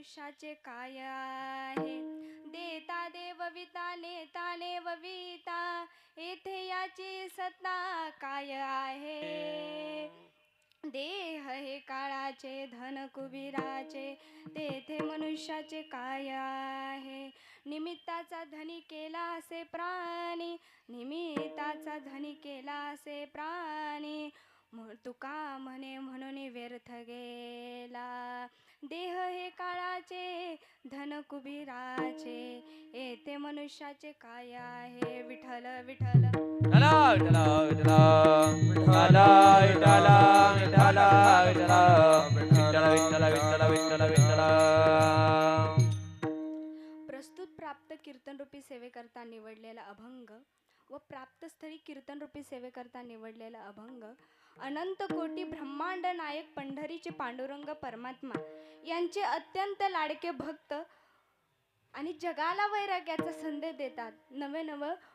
मनुष्याचे काय आहे. देता देवविता नेता नेवविता, येथे याची सत्ता काय आहे. देह हे काळाचे धन कुबीराचे, तेथे मनुष्याचे काय आहे. निमित्ताचा धनी केला असे प्राणी, निमित्ताचा धनी केला असे प्राणी. तुका म्हणे म्हणून व्यर्थ गेला. देह हे काळाचे धन कुबीराचे, येथे मनुष्याचे काय आहे. विठ्ठल विठ्ठल विठ्ठला विठ्ठला विठ्ठला विठ्ठला विठ्ठला विठ्ठला विठ्ठला विठ्ठला विठ्ठला विठ्ठला विठ्ठला. प्रस्तुत प्राप्त कीर्तनरूपी सेवेकरता निवडलेला अभंग व प्राप्तस्थळी कीर्तनरूपी सेवेकरता निवडलेला अभंग अनंत कोटी ब्रह्मांड नायक पंढरीचे पांडुरंग परमात्मा यांचे अत्यंत लाडके भक्त आणि जगाला वैराग्याचा संदेश देतात. नवे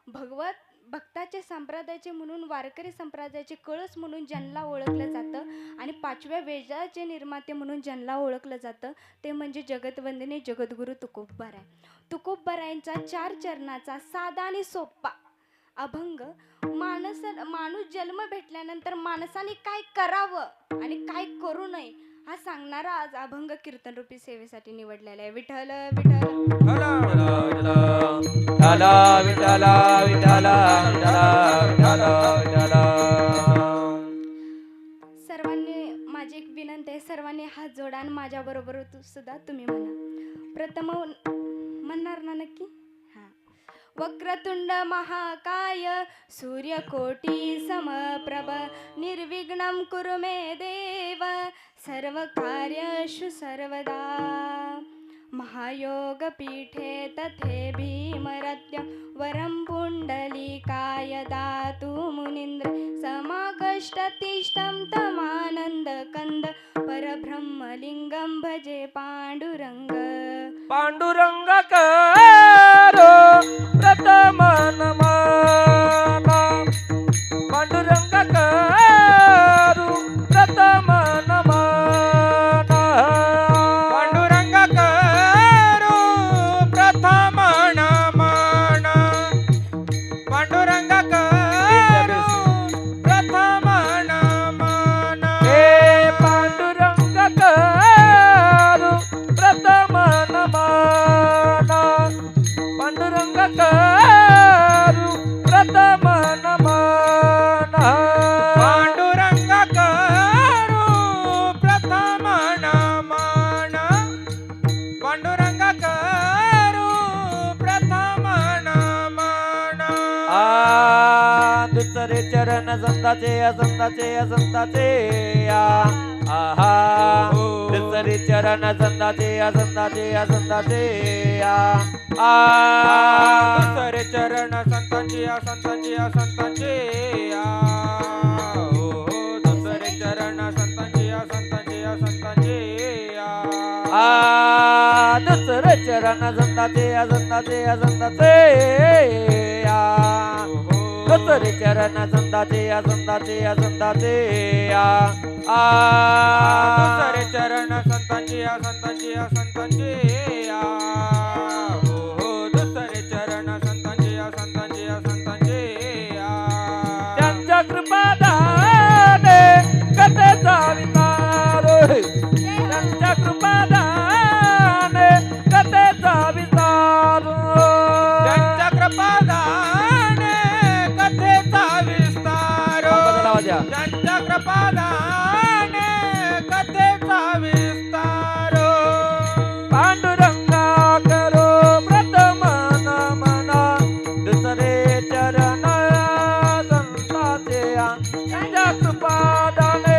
भगवत भक्ताचे संप्रदायाचे म्हणून वारकरी संप्रदायाचे कळस म्हणून ज्यांना ओळखलं जातं आणि पाचव्या वेदाचे निर्माते म्हणून ज्यांना ओळखलं जातं ते म्हणजे जगतवंदिनी जगद्गुरु तुकोबराय. तुकोबरायांचा 4 चरणाचा साधा आणि सोपा अभंग माणूस जन्म भेटल्यानंतर माणसाने काय करावं आणि काय करू नये हा सांगणारा आज अभंग कीर्तनरूपी सेवेसाठी निवडलेला आहे. विठ्ठल विठ्ठल विठ्ठला विठ्ठला विठ्ठला विठ्ठला. सर्वांनी माझी एक विनंती आहे, सर्वांनी हात जोडा आणि माझ्या बरोबर सुद्धा तुम्ही म्हणा. प्रथम म्हणणार ना नक्की. वक्रतुंड महाकाय सूर्यकोटी समप्रभ निर्विघ्नं कुरु मे देव सर्वकार्येषु सर्वदा. महायोगपीठे तथे भीमरत्य वरं पुण्डलीकाय दातु मुनीन्द्र समाकष्टतिष्ठं तमानन्दकन्द परब्रह्मलिङ्गं भजे पाण्डुरङ्ग. पांडुरंग करो प्रथम नमन, पांडुरंग करू प्रथम नमन, पांडुरंग करू प्रथम नमन, पांडुरंग करू प्रथम नमन. हे पांडुरंग करू प्रथम नमन, पांडुरंग करू प्रथम नमन, पांडुरंग करू प्रथम नमन, पांडुरंग करू प्रथम नमन. दुसरे चरण संताचे असंताचे असंताचे आहा. दुसरे चरण संताचे असंताचे असंताचे दुसरे चरण संतांचे असंतांचे असंतांचे दुसरे चरण संतांचे असंतांचे असंतांचे दुसरे चरण संतांचे असंतांचे असंतांचे दुसरे चरण संतांचे असंतांचे असंतांचे दुसरे चरण संतांचे असंतांचे असंतांचे दुसरे चरण संतांचे असंतांचे असंतांचे. त्यांच्या कृपादाने कथेचा विस्तार, त्यांच्या कृपादाने कथेचा विस्तार, त्यांच्या कृपादाने कथेचा विस्तार, त्यांच्या कृपादाने कथेचा विस्तार. पांडुरंगा करो प्रथम नमन, दुसरे चरण संतांचे त्यांच्या कृपादाने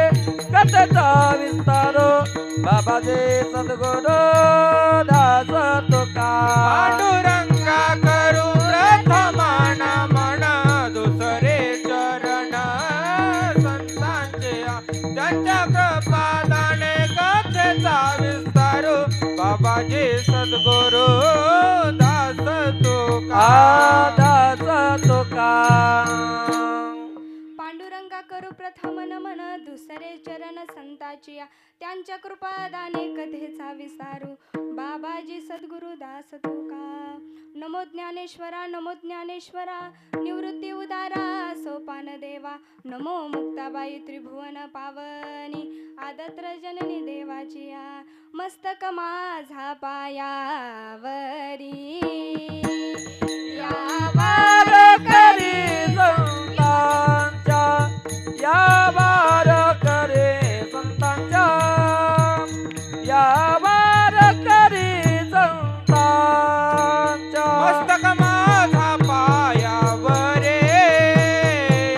कथेचा विस्तार. बाबाजे सद्गुरु दास तुका. पांडुरंगा करू प्रथम नमन, दुसरे चरण संतांचे त्यांच्या कृपादाने कथेचा विस्तार. बाबाजी सद्गुरु दास तुका, दास तुका. पांडुरंगा करू प्रथम प्रथम नमन दुसरे चरण संताची या त्यांच्या कृपादाने कथेचा विसारू बाबाजी सद्गुरु दास तुका नमो ज्ञानेश्वरा निवृत्ती उदारा सोपान देवा नमो मुक्ताबाई त्रिभुवन पावनी आदत्र जननी देवाची या मस्तक माझा पायावरी वार करी संतांच्या या वार करे संतांच्या या वार करी संतांच्या मस्तक माझा पायावरे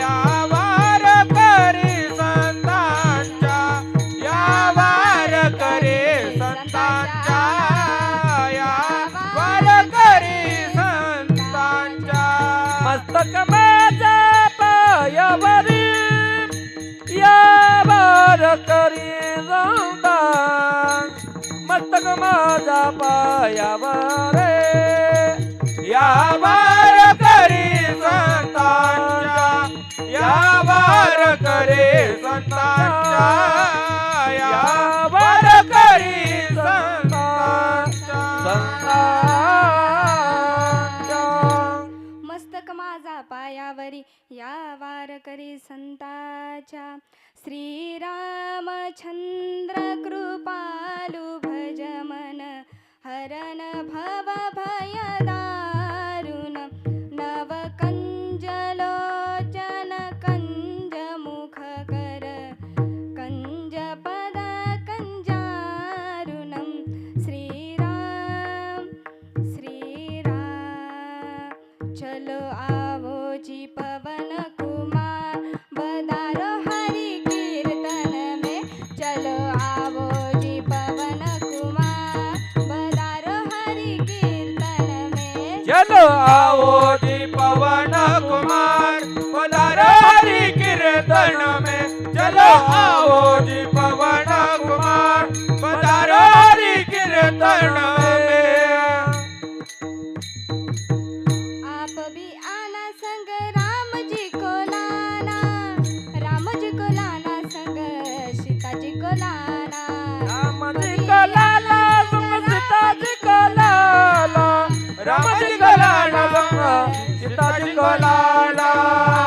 या वार करी संतांच्या या वार करे संतांच्या या वार करी संतांच्या मस्तक माझा पायावरी या वार करी संतान मस्तक माझा पायावरे या वार करी संतांच्या या वार करे संतांच्या या वार करी संतांच्या संतांच्या मस्तक माझा पायावरी या वार करी संताच्या श्रीरामचंद्र कृपालु भज मन हरण भव भय दारुण नव कंजलोचन कंज मुख कर कंज पद कंजारुणम श्रीराम चलो आवो जी पवन कुमार बदारो हरि कीर्तन में चलो आवो जी पवन कुमार बदारो हरि कीर्तन में चलो आओ जी पवन कुमार पधारो हरि कीर्तन में चलो आओ जी पवन कुमार पधारो हरि कीर्तन में आप भी आना संग राम जी को लाना संग सीता जी को लाना राम जी को लाला तुम सीता जी को लाला राम जी को लाला सीता जी को लाला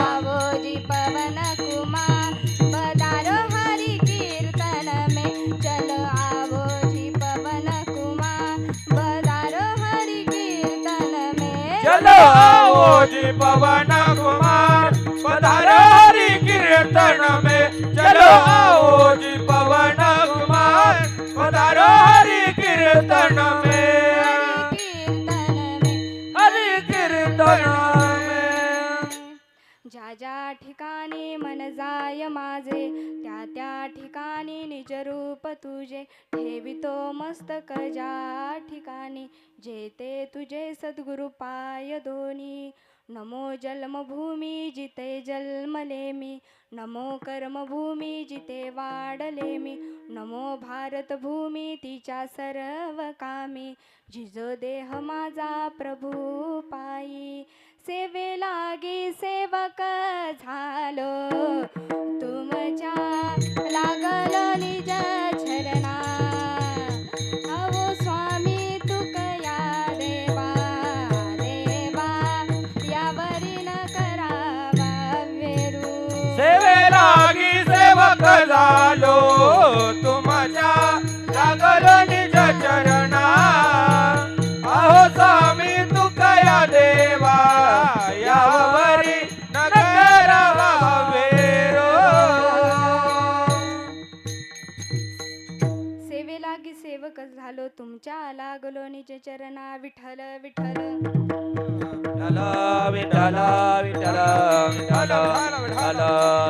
आवो जी पवन कुमार बदारो हरि कीर्तन में चलो आवो जी पवन कुमार बदारो हरि कीर्तन में चलो आओ जी पवन कुमार पधारो हरि कीर्तन में चलो आओ जी पवन कुमार पधारो हरि कीर्तन में हरि कीर्तन में ज्या ज्या ठिकाणी मन जाय माझे त्या त्या ठिकाणी निज रूप तुझे ठेवितो मस्तक ज्या ठिकाणी जेते तुझे सद्गुरु पाय दोनी नमो जन्मभूमी जिते जन्मले मी नमो कर्मभूमी जिते वाढले मी नमो भारत भूमी तिच्या सर्व कामी जिजो देह माझा प्रभू पायी सेवे लागी सेवक झालो तुमच्या लागलो निज चरणा अहो स्वामी तुकया देवा देवा यावरी न करावा वेरू सेवे लागी सेवक झालो तुमच्या लागलो निज चरणा अहो स्वामी तुकया देवा यावरी न करावा वेरो सेवे लागी सेवक झालो तुमच्या लागलो निज चरणा विठ्ठल विठ्ठल विठ्ठल विठ्ठल विठ्ठल विठ्ठल विठ्ठल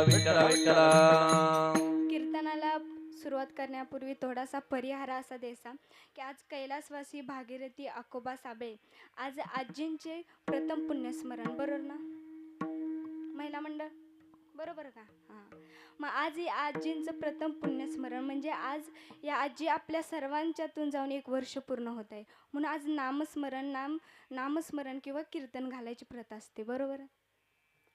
विठ्ठल कीर्तनाला सुरुवात करण्यापूर्वी थोडासा परिहार असा द्यायचा की आज कैलासवासी भागीरथी आकोबा साबळे आज आजींचे प्रथम पुण्यस्मरण बरोबर ना महिला मंडळ बरोबर का हां मग आज या आजींचं प्रथम पुण्यस्मरण म्हणजे आज या आजी आपल्या सर्वांच्यातून जाऊन 1 वर्ष पूर्ण होत आहे म्हणून आज नामस्मरण किंवा कीर्तन घालायची प्रथा असते बरोबर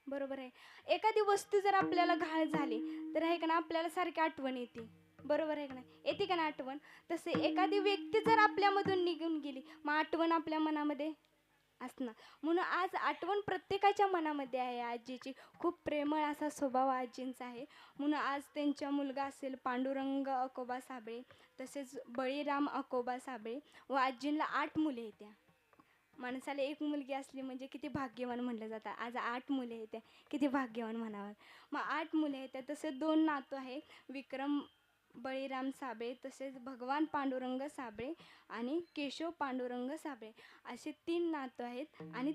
बरोबर आहे. एखादी वस्तू जर आपल्याला घाण झाली तर आहे का ना आपल्याला सारखी आठवण येते. बरोबर आहे का नाही? येते का ना आठवण? तसे एखादी व्यक्ती जर आपल्यामधून निघून गेली मग आठवण आपल्या मनामध्ये असणार. म्हणून आज आठवण प्रत्येकाच्या मनामध्ये आहे आजीची. खूप प्रेमळ असा स्वभाव आजींचा आहे. म्हणून आज त्यांचा मुलगा असेल पांडुरंग अकोबा साबळे, तसेच बळीराम अकोबा साबळे व आजींना 8 मुले आहेत. त्या माणसाला एक मुलगी असली म्हणजे किती भाग्यवान म्हणलं जातं. आज 8 मुले आहेत. त्या किती भाग्यवान म्हणावं. मग 8 मुले आहेत. तसे 2 नातू आहे, विक्रम बळीराम साबळे, तसेच भगवान पांडुरंग साबळे आणि केशव पांडुरंग साबळे असे 3 नातू आहेत आणि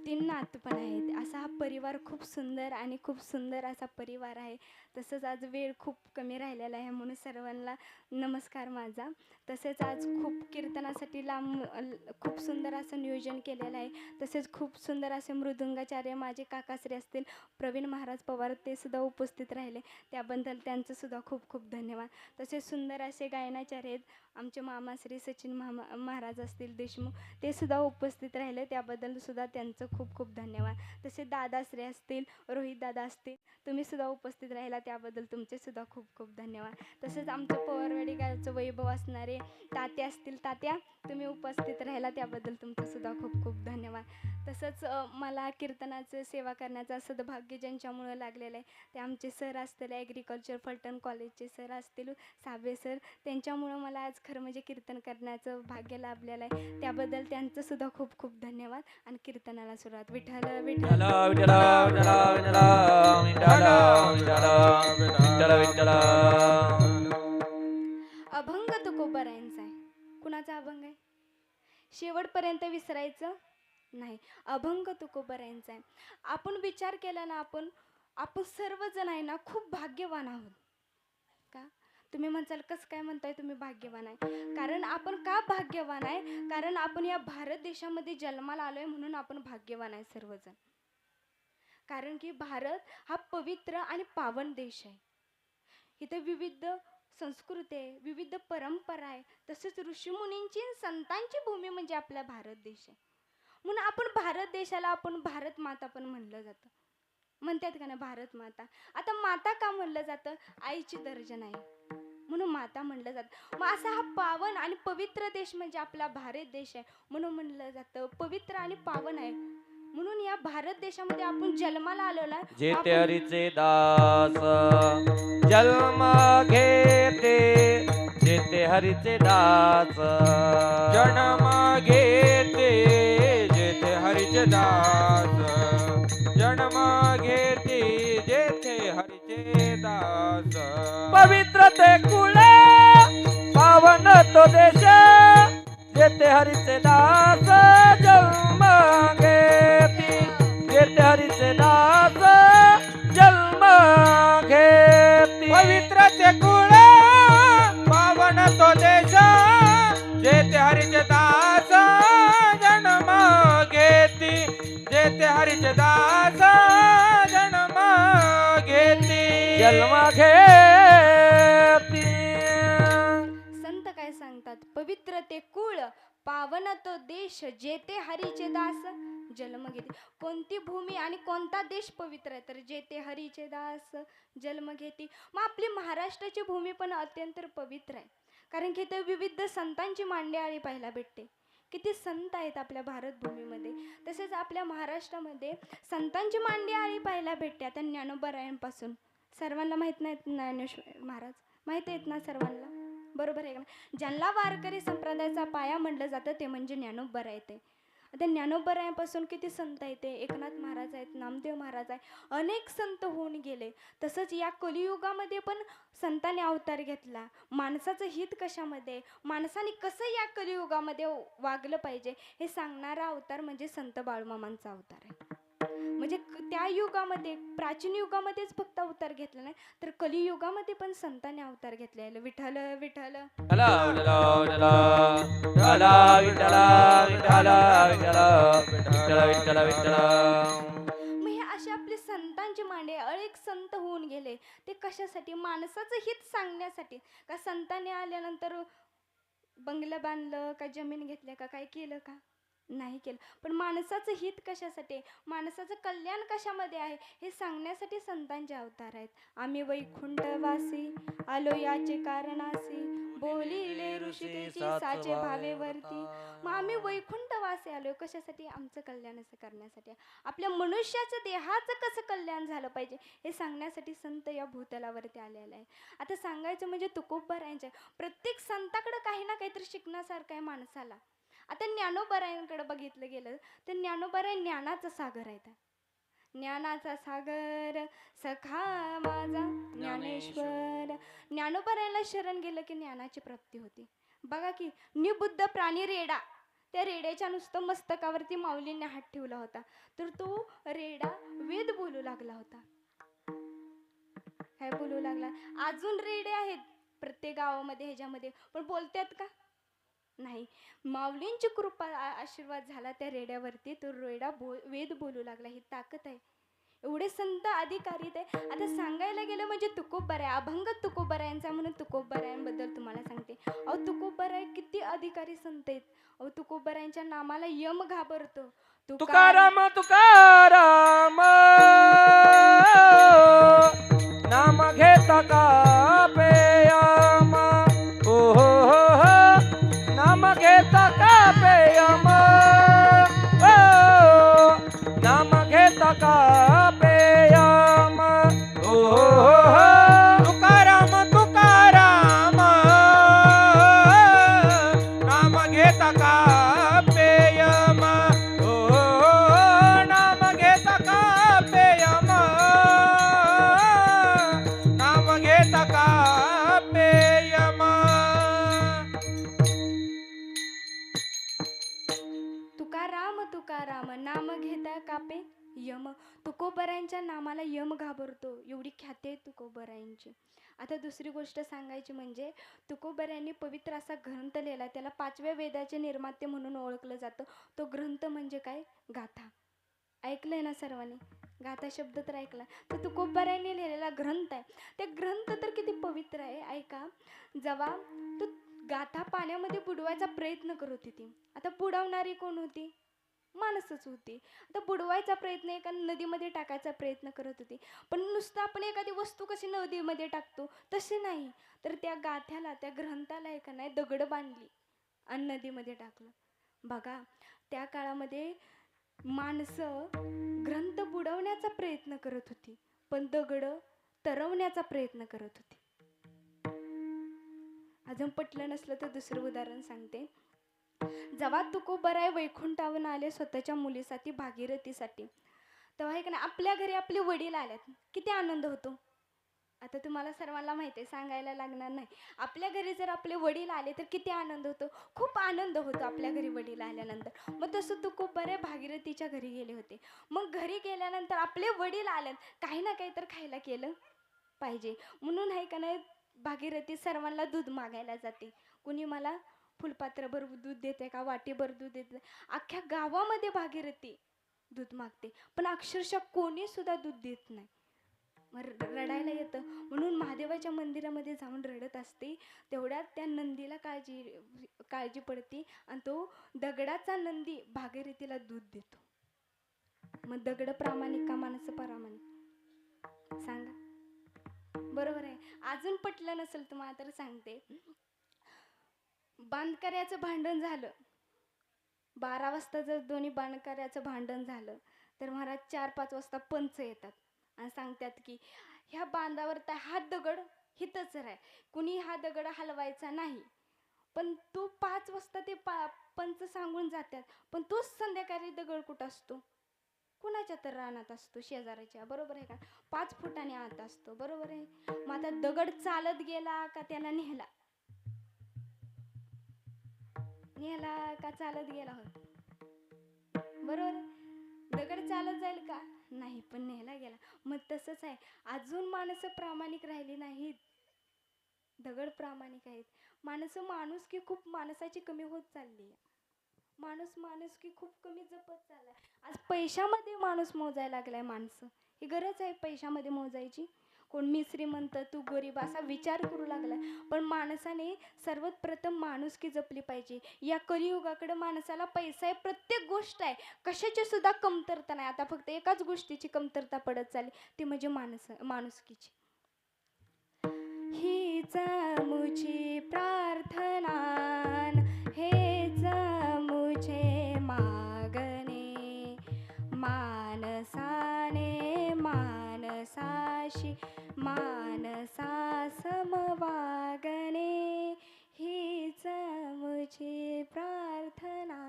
3 नातू पण आहेत. असा हा परिवार खूप सुंदर आणि खूप सुंदर असा परिवार आहे. तसंच आज वेळ खूप कमी राहिलेला आहे म्हणून सर्वांना नमस्कार माझा. तसेच आज खूप कीर्तनासाठी खूप सुंदर असं नियोजन केलेलं आहे. तसेच खूप सुंदर असे मृदुंगाचार्य माझे काकाश्री असतील प्रवीण महाराज पवार, ते सुद्धा उपस्थित राहिले. त्याबद्दल त्यांचं सुद्धा खूप खूप धन्यवाद. तसेच सुंदर असे गायनाचार्य आहेत आमचे मामा श्री सचिन महाराज असतील देशमुख, ते सुद्धा उपस्थित राहिले. त्याबद्दल सुद्धा त्यांचं खूप खूप धन्यवाद. तसेच दादाश्री असतील, रोहित दादा असतील, तुम्ही सुद्धा उपस्थित राहिला त्याबद्दल तुमचे सुद्धा खूप खूप धन्यवाद. तसेच आमचं पवारवाडी गावचं वैभव असणारे तात्या असतील, तात्या तुम्ही उपस्थित राहिला त्याबद्दल तुमचं सुद्धा खूप खूप धन्यवाद. तसंच मला कीर्तनाचं सेवा करण्याचं सद्भाग्य ज्यांच्यामुळं लागलेलं आहे ते आमचे सर असतील ॲग्रिकल्चर फलटण कॉलेजचे सर असतील साबळे सर, त्यांच्यामुळं मला आज खरं म्हणजे कीर्तन करण्याचं भाग्य लाभलेलं आहे. त्याबद्दल त्यांचं सुद्धा खूप खूप धन्यवाद. आणि कीर्तनाला सुरुवात. विठ्ठल विठ्ठल विठ्ठल विठ्ठल विठ्ठल विठ्ठल विठ्ठल. अभंग तुकोबारायांचा आहे. कुणाचा अभंग आहे? शेवटपर्यंत विसरायचं नाही. अभंग तुकोबारायांचा आहे. आपण विचार केला ना, आपण आपण सर्वजण आहे ना खूप भाग्यवान आहोत. का तुम्ही म्हणसाल कसं काय म्हणताय तुम्ही भाग्यवान आहे? कारण आपण का भाग्यवान आहे? कारण आपण या भारत देशामध्ये जन्माला आलोय म्हणून आपण भाग्यवान आहे सर्वजण. कारण की भारत हा पवित्र आणि पावन देश आहे. इथे विविध संस्कृती आहे, विविध परंपरा आहे, तसेच ऋषीमुनींची आणि संतांची भूमी म्हणजे आपला भारत देश आहे. म्हणून आपण भारत देशाला आपण भारत माता पण म्हणलं जातं. म्हणतात का नाही भारत माता? आता माता का म्हणलं जातं? आईची दर्जा नाही म्हणून माता म्हणलं जातं. मग असा हा पावन आणि पवित्र देश म्हणजे आपला भारत देश आहे म्हणून म्हणलं जातं पवित्र आणि पावन आहे. म्हणून या भारत देशामध्ये आपण जन्माला आलेला जेते हरीचे दास जन्म घेते, जेते हरीचे दास जन्म घेते जेथे हरीचे दास, जन्म घेते जेथे हरीचे दास. पवित्र ते कुळे पावन तो देश, जेते हरीचे दास जन्म घेती, जेते हरीचे दास जन्म घेती. पवित्र ते कुळ पावन तो देश, जेथे हरीचे दास जन्म घेती, जेथे हरीचे दास जन्म घेती. जन्म घेती. संत काय सांगतात? पवित्र ते कुळ पावन तो देश, जेते हरीचे दास जन्म घेते. कोणती भूमी आणि कोणता देश पवित्र आहे? तर जेते हरीचे दास जन्म घेते. मग आपली महाराष्ट्राची भूमी पण अत्यंत पवित्र आहे. कारण की इथे विविध संतांची मांडेआळी पाहायला भेटते. किती संत आहेत आपल्या भारत भूमीमध्ये. तसेच आपल्या महाराष्ट्रामध्ये संतांची मांडेआळी पाहायला भेटते. आता ज्ञानोबारायांपासून सर्वांना माहीत नाहीत ज्ञानेश्वर महाराज? माहीत आहेत ना सर्वांना? बरोबर आहे का? ज्यांना वारकरी संप्रदायाचा पाया म्हटलं जातं ते म्हणजे ज्ञानोबा येते. आता ज्ञानोबारायांपासून किती संत आहेत? एकनाथ महाराज आहेत, नामदेव महाराज आहे, अनेक संत होऊन गेले. तसंच या कलियुगामध्ये पण संतांनी अवतार घेतला. माणसाचं हित कशामध्ये, माणसाने कसं या कलियुगामध्ये वागलं पाहिजे हे सांगणारा अवतार म्हणजे संत बाळूमामांचा अवतार आहे. म्हणजे त्या युगामध्ये प्राचीन युगामध्येच फक्त अवतार घेतला नाही तर कलियुगामध्ये पण संतांनी अवतार घेतले. विठ्ठल विठ्ठल मग हे असे आपले संतांचे मांडे अनेक संत होऊन गेले. ते कशासाठी? माणसाचं हित सांगण्यासाठी. का संतांनी आल्यानंतर बंगलं बांधलं का, जमीन घेतल्या का, काय केलं का? नाही केलं. पण माणसाचं हित कशासाठी आहे, माणसाचं कल्याण कशामध्ये आहे हे सांगण्यासाठी संतांचे अवतार आहेत. आम्ही वैकुंठवासी आलो याचे कारणासी, बोलिले ऋषिकेशी साचे भावेवरती. मग आम्ही वैकुंठवासी आलोय कशासाठी, आमचं कल्याण असं करण्यासाठी. आपल्या मनुष्याचं देहाचं कसं कल्याण झालं पाहिजे हे सांगण्यासाठी संत या भूतलावरती आलेला आहे. आता सांगायचं म्हणजे तुकोबारायांच्या प्रत्येक संताकडे काही ना काहीतरी शिकण्यासारखं आहे माणसाला. आता ज्ञानोबारायांकडे बघितलं गेलं तर ज्ञानोबाराय ज्ञानाचा सागर आहेत. ज्ञानाचा सागर सखा माझा ज्ञानेश्वर. ज्ञानोबारायला शरण गेलं की ज्ञानाची प्राप्ती होती. बघा की निबुद्ध प्राणी रेडा, त्या रेड्याच्या नुसतं मस्तकावरती माऊलींनी हात ठेवला होता तर तो रेडा वेद बोलू लागला होता. काय बोलू लागला? अजून रेडे आहेत प्रत्येक गावामध्ये ह्याच्यामध्ये, पण बोलतात का? नाही. माऊलींची कृपा आशीर्वाद झाला त्या रेड्यावरती, तो रेडा वेद बोलू लागला. ही ताकद आहे. एवढे संत अधिकारीत आहे. आता सांगायला गेलं म्हणजे तुकोबाराय, अभंग तुकोबारायांचा म्हणून तुकोबारायांबद्दल तुम्हाला सांगते. अहो तुकोबाराय किती अधिकारी संत आहेत. अहो तुकोबारायांच्या नामाला यम घाबरतो. तुकाराम तुकाराम नाम घेता का पेयम ओ हो हो हो नाम घेता का पेयम ओ नाम घेता का पेयम ओ हो हो हो तुकाराम तुकाराम नाम घेता का पेयम ओ नाम घेता का पेयम नाम घेता का पेयम. तुकाराम तुकाराम नाम घेता कापे यम. तुकोबारायांच्या नामाला यम घाबरतो, एवढी ख्याती आहे तुकोबारायांची. आता दुसरी गोष्ट सांगायची म्हणजे तुकोबारायांनी पवित्र असा ग्रंथ लिहिला, त्याला 5व्या वेदाचे निर्माते म्हणून ओळखलं जातं. तो ग्रंथ म्हणजे काय? गाथा. ऐकलंय ना सर्वांनी? गाथा शब्द तर ऐकला. तर तुकोबारायांनी लिहिलेला ग्रंथ आहे. ते ग्रंथ तर किती पवित्र आहे. ऐका, जेव्हा तो गाथा पाण्यामध्ये बुडवायचा प्रयत्न करत होती, आता बुडवणारी कोण होती? माणसच होती. आता बुडवायचा प्रयत्न, एका नदीमध्ये टाकायचा प्रयत्न करत होती. पण नुसतं आपण एखादी वस्तू कशी नदीमध्ये टाकतो तसे नाही, तर त्या गाथ्याला, त्या ग्रंथाला एका नाही दगड बांधली आणि नदीमध्ये टाकलं. बघा त्या काळामध्ये माणसं ग्रंथ बुडवण्याचा प्रयत्न करत होती, पण दगड तरवण्याचा प्रयत्न करत होती. अजून पटलं नसलं तर दुसरं उदाहरण सांगते. जेव्हा तुकोबाराय वैकुंठावरून आले स्वतःच्या मुलीसाठी, भागीरथीसाठी, तेव्हा एक ना आपल्या घरी आपले वडील आल्यात, किती आनंद होतो. आता तुम्हाला सर्वांना माहिती आहे, सांगायला लागणार नाही. आपल्या घरी जर आपले वडील आले तर किती आनंद होतो, खूप आनंद होतो आपल्या घरी वडील आल्यानंतर. मग तसं तुकोबाराय भागीरथीच्या घरी गेले होते. मग घरी गेल्यानंतर आपले वडील आल्यात, काही ना काही तर खायला केलं पाहिजे म्हणून आहे का नाही, भागीरथी सर्वांना दूध मागायला जाते. कुणी मला फुलपात्रभर दूध देते का, वाटीभर दूध देते. अख्ख्या गावामध्ये भागीरथी दूध मागते, पण अक्षरशः कोणी सुद्धा दूध देत नाही. मग रडायला येतं, म्हणून महादेवाच्या मंदिरामध्ये जाऊन रडत असते. तेवढ्यात त्या नंदीला काळजी पडते आणि तो दगडाचा नंदी भागीरथीला दूध देतो. मग दगड प्रामाणिक का माणसं परामाणिक? सांगा. बरोबर आहे. अजून पटलं नसेल तुम्हाला तर सांगते. बांधकऱ्याचं भांडण झालं, 12 वाजता जर दोन्ही बांधकऱ्याचं भांडण झालं तर महाराज 4-5 वाजता पंच येतात आणि सांगतात की ह्या बांधावर तर हा दगड हितच राह, कुणी हा दगड हलवायचा नाही. पण तो 5 वाजता ते पंच सांगून जातात, पण तोच संध्याकाळी दगड कुठं असतो? कुणाच्या तर रानात असतो, शेजाऱ्याच्या. बरोबर आहे का? 5 फुटाने आत असतो. बरोबर आहे. मग आता दगड चालत गेला का त्याला नेला का चालत गेला होता? बरोबर. दगड चालत जाईल का? नाही, पण नेला गेला. मग तसंच आहे, अजून माणसं प्रामाणिक राहिली नाहीत, दगड प्रामाणिक आहेत. माणुसकी खूप माणसाची कमी होत चालली. माणुसकी खूप कमी जपत चाललाय. आज पैशामध्ये माणूस मोजायला लागलाय. माणसं ही गरज आहे पैशामध्ये मोजायची. कोण मी श्रीमंत तू गरीब असा विचार करू लागलाय. पण माणसाने सर्वात प्रथम माणुसकी जपली पाहिजे. या कलियुगाकडे माणसाला पैसा आहे, प्रत्येक गोष्ट आहे, कशाची सुद्धा कमतरता नाही. आता फक्त एकाच गोष्टीची कमतरता पडत चालली, ती म्हणजे माणुसकीची. हीच मुझी प्रार्थना, हेच मुझे मागणे, मानसाने मानसाशी मानसा समवागणे, हीच मुझी प्रार्थना.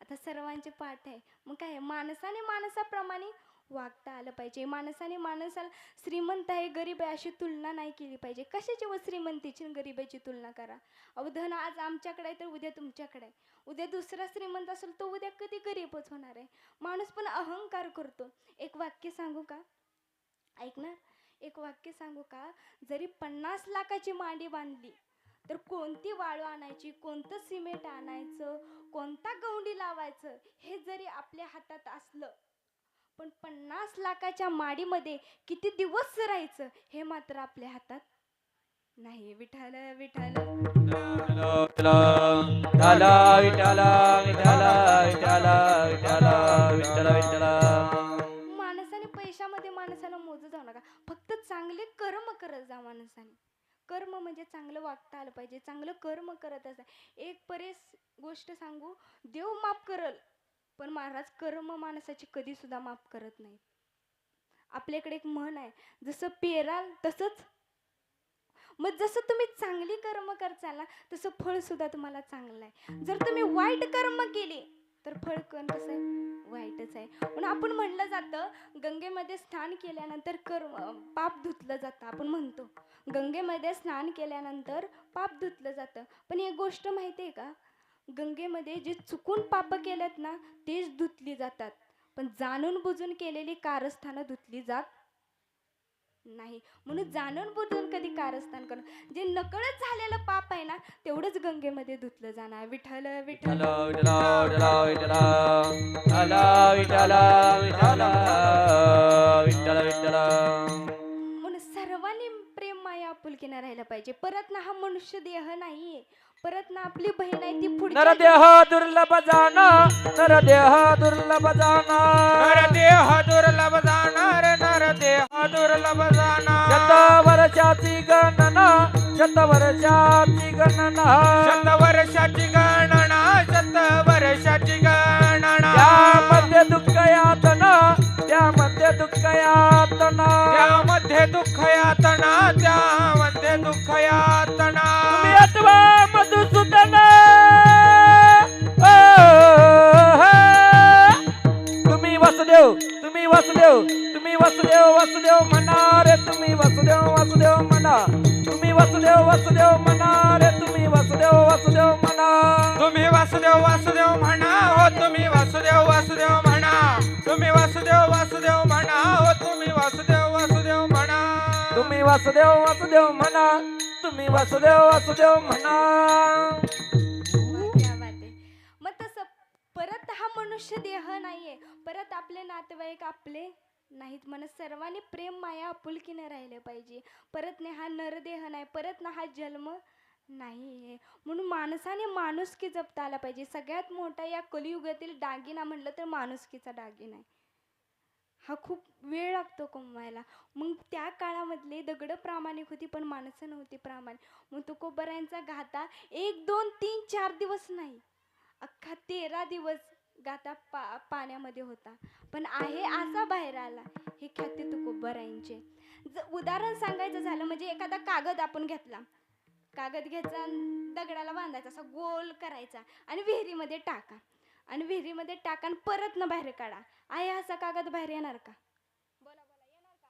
आता सर्वांचे पाठ आहे, मग काय माणसाने माणसाप्रमाणे वागता आलं पाहिजे. माणसाने माणसाला श्रीमंत आहे गरीब आहे अशी तुलना नाही केली पाहिजे. कशाची व श्रीमंतीची आणि गरिबाची तुलना करा. अहो धन आज आमच्याकडे आहे तर उद्या तुमच्याकडे आहे. उद्या दुसरा श्रीमंत असेल तर उद्या कधी गरीबच होणार आहे. माणूस पण अहंकार करतो. एक वाक्य सांगू का, ऐकणार? एक वाक्य सांगू का, जरी 50 लाखाची मांडी बांधली तर कोणती वाळू आणायची, कोणतं सिमेंट आणायचं, कोणता गवंडी लावायचं हे जरी आपल्या हातात असलं, पण 50 लाखाच्या माडीमध्ये किती दिवस राहायचं हे मात्र आपल्या हातात नाही. विठ्ठल विठ्ठल माणसाने पैशामध्ये माणसाला मोजू जाऊ नका. फक्त चांगले कर्म करत जा. माणसाने कर्म म्हणजे चांगलं वागता आलं पाहिजे, चांगलं कर्म करत असा. एक परेस गोष्ट सांगू, देव माफ करल पण महाराज कर्म माणसाची कधी सुद्धा माफ करत नाही. आपल्याकडे एक म्हण आहे, जसं पेराल तसंच. मग जसं तुम्ही चांगली कर्म करचाल ना तसं फळ सुद्धा तुम्हाला चांगलं आहे. जर तुम्ही वाईट कर्म केले तर फळ कसं आहे, वाईटच आहे. म्हणून आपण म्हणलं जातं गंगेमध्ये स्नान केल्यानंतर पाप धुतलं जातं. आपण म्हणतो गंगेमध्ये स्नान केल्यानंतर पाप धुतलं जातं. पण एक गोष्ट माहिती आहे का, गंगेमध्ये जे चुकून पाप केलेत ना तेच धुतली जातात, पण जाणून बुजून केलेली कारस्थानं धुतली जात नाही. म्हणून जाणून बुजून कधी कारस्थान करून जे नकळत झालेलं पाप आहे ना तेवढंच गंगेमध्ये धुतलं जाणार. विठ्ठल विठ्ठल म्हणून सर्वांनी प्रेम माया आपुलकीने राहायला पाहिजे. परत ना हा मनुष्य देह नाहीये, परत ना आपली बहीण आहे ती पुढे नरदेह दुर्लभ जाना, नरदेह दुर्लभ जाना, नरदेह दुर्लभ जाणार, नरदेह दुर्लभ जाणार. शतवर्षाची गणना, शतवर्षाची गणना, शतवर्षाची गणना, शतवर्षाची गणना. त्यामध्ये दुःख यातना, त्यामध्ये दुःख यातना, त्यामध्ये दुःख यातना, त्यामध्ये दुःख यातना. तुम्ही आठवा मधुसूदन, तुम्ही वासुदेव, तुम्ही वासुदेव, तुम्ही वासुदेव वासुदेव म्हणा रे, तुम्ही वासुदेव वासुदेव म्हणा, तुम्ही वासुदेव वासुदेव म्हणा रे, तुम्ही वासुदेव वासुदेव म्हणा, तुम्ही वासुदेव वासुदेव म्हणा हो, तुम्ही वासुदेव वासुदेव म्हणा, तुम्ही वासुदेव वासुदेव म्हणा हो, तुम्ही वासुदेव वासुदेव म्हणा, तुम्ही वासुदेव वासुदेव म्हणा, तुम्ही वासुदेव वासुदेव म्हणा. क्या बात आहे. मग तसं परत हा मनुष्य देह नाहीये, परत आपले नातेवाईक आपले नाहीत. म्हणून सर्वांनी प्रेम माया आपुलकीने राहिले पाहिजे. परत नाही हा नरदेह नाही, परत ना हा जन्म नाही. म्हणून माणसाने माणुसकी जपता आला पाहिजे. सगळ्यात मोठा या कलियुगातील दागिना म्हणलं तर माणुसकीचा दागिना आहे. हा खूप वेळ लागतो कमवायला. मग त्या काळामधले दगड प्रामाणिक होती पण माणसं नव्हती प्रामाणिक. मग तुकोबरायांचा गाथा 1 2 3 4 दिवस नाही, अख्खा 13 दिवस गाथा पाण्यामध्ये होता. पण आहे असा बाहेर आला. हे ख्याती तुकोबरायांचे. उदाहरण सांगायचं झालं म्हणजे एखादा कागद आपण घेतला, कागद घ्यायचा, दगडाला बांधायचा, असा गोल करायचा आणि विहिरीमध्ये टाका, आणि विहिरीमध्ये टाका आणि परत न बाहेर काढा. आहे असा कागद बाहेर येणार का? बोला बोला, येणार का?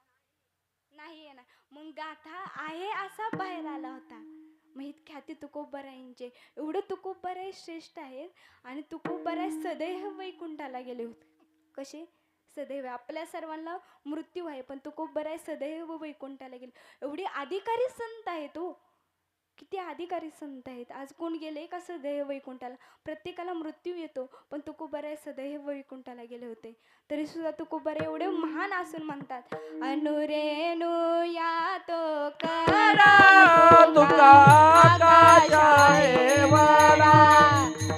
नाही येणार. मग गाथा आहे असा बाहेर आला होता. मग ही ख्याती तुकोबरायांचे. एवढं तुकोबराय श्रेष्ठ आहेत आणि तुकोबराय सदैव वैकुंठाला गेले होते. कसे? सदैव. आपल्या सर्वांना मृत्यू आहे पण तुकोबराय सदैव वैकुंठाला गेले. एवढी अधिकारी संत आहे तो. किती अधिकारी संत आहेत. आज कोण गेले का सदैव वैकुंठाला? प्रत्येकाला मृत्यू येतो, पण तुकोबाराय सदैव वैकुंठाला गेले होते. तरी सुद्धा तुकोबाराय एवढे महान असून म्हणतात, अनुरेणू या तो करा तुका आकाशाए वडा,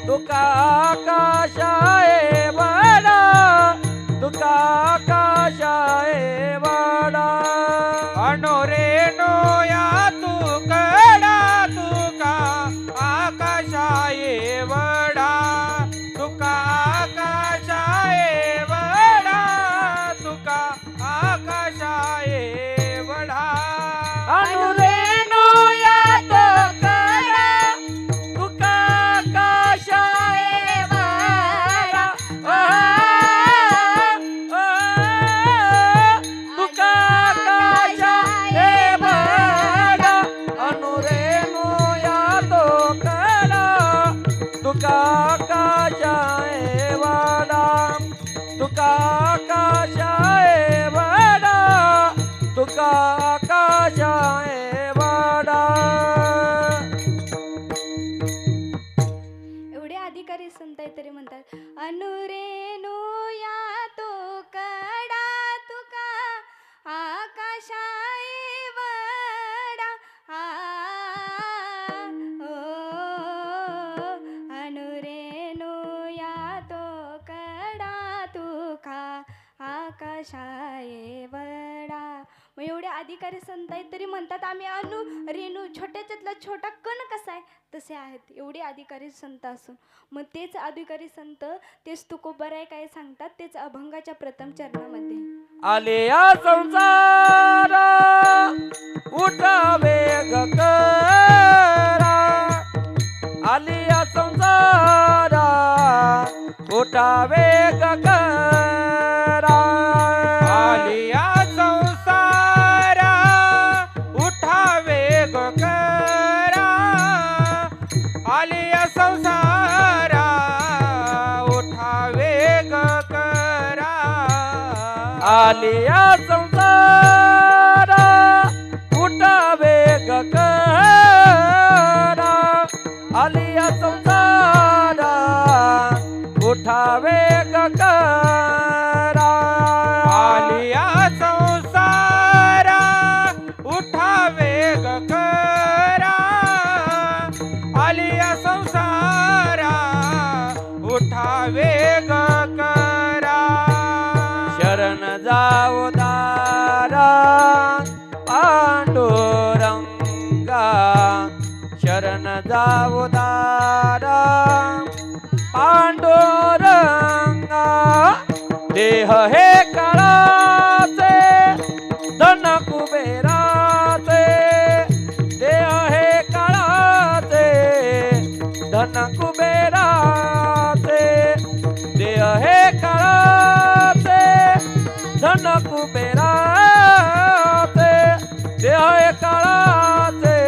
तुका आकाशाए वडा, तुका आकाशाए वडा. अनुरेणू या तू कडा तुका आकाशाये वडा, तुका आकाशाये वडा, तुका आकाशाये वडा. अनुरेणू या तो कडा, तुका आकाशाए वडा, तुका आकाशाए वडा. अनुरेणू या तो कडा, तुका आकाशाए वडा, तुका आकाशाए वडा, तुका आकाशाए वडा. एवढे अधिकारी संत आहेत तरी म्हणतात, अनुरेणू या तो कडा तुका आकाशाए वडा. अनुरेणू या तो कडा तुका आकाशाए वडा. मग एवढे अधिकारी संत आहेत तरी म्हणतात आम्ही अनु रेणू छोट्याच्यातला छोटा कण कसा आहे तसे आहेत. एवढे अधिकारी संत असून मग तेच अधिकारी संत तेच तुकोबाराय काय सांगतात तेच अभंगाच्या प्रथम चरणामध्ये, आले या संसारा उठा वेग करा, आली या संसारा उठा वेग करा. आलिया संसारा उठा वेग करा, आलिया संसारा उठा वेग करा. आलिया संसारा उठा वेग करा, आलिया संसारा उठा वेग करा. आलिया संसारा उठा वेग करा, आलिया संसारा उठा वेग करा. शरण जाऊ दारा पांडुरंगा, शरण जाऊ दारा पांडुरंगा. देह हे काळाचे धन कुबेराचे, देह हे काळाचे धन कुबेराचे, देह हे काळाचे धन कुबेराचे, देह हे काळाचे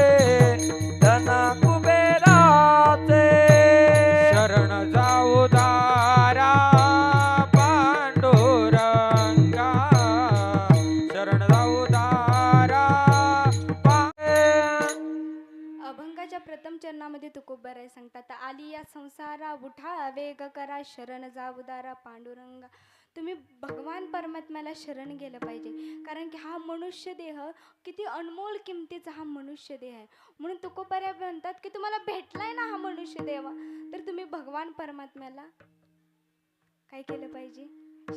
धन कुबेराचे. शरण जाऊ दारा पांडुरंगा, शरण जाऊ दारा अभंगाच्या प्रथम चरणामध्ये तुकोबाराय सांगतात, आली या संसारा उठा वेग करा, शरण जाऊदारा पांडुरंगा. तुम्ही भगवान परमात्म्याला शरण गेलं पाहिजे, कारण की हा मनुष्य देह किती अनमोल किमतीचा हा मनुष्य देह आहे. म्हणून तुकोबाराय म्हणतात की तुम्हाला भेटलाय ना हा मनुष्य देव, तर तुम्ही भगवान परमात्म्याला काय केलं पाहिजे,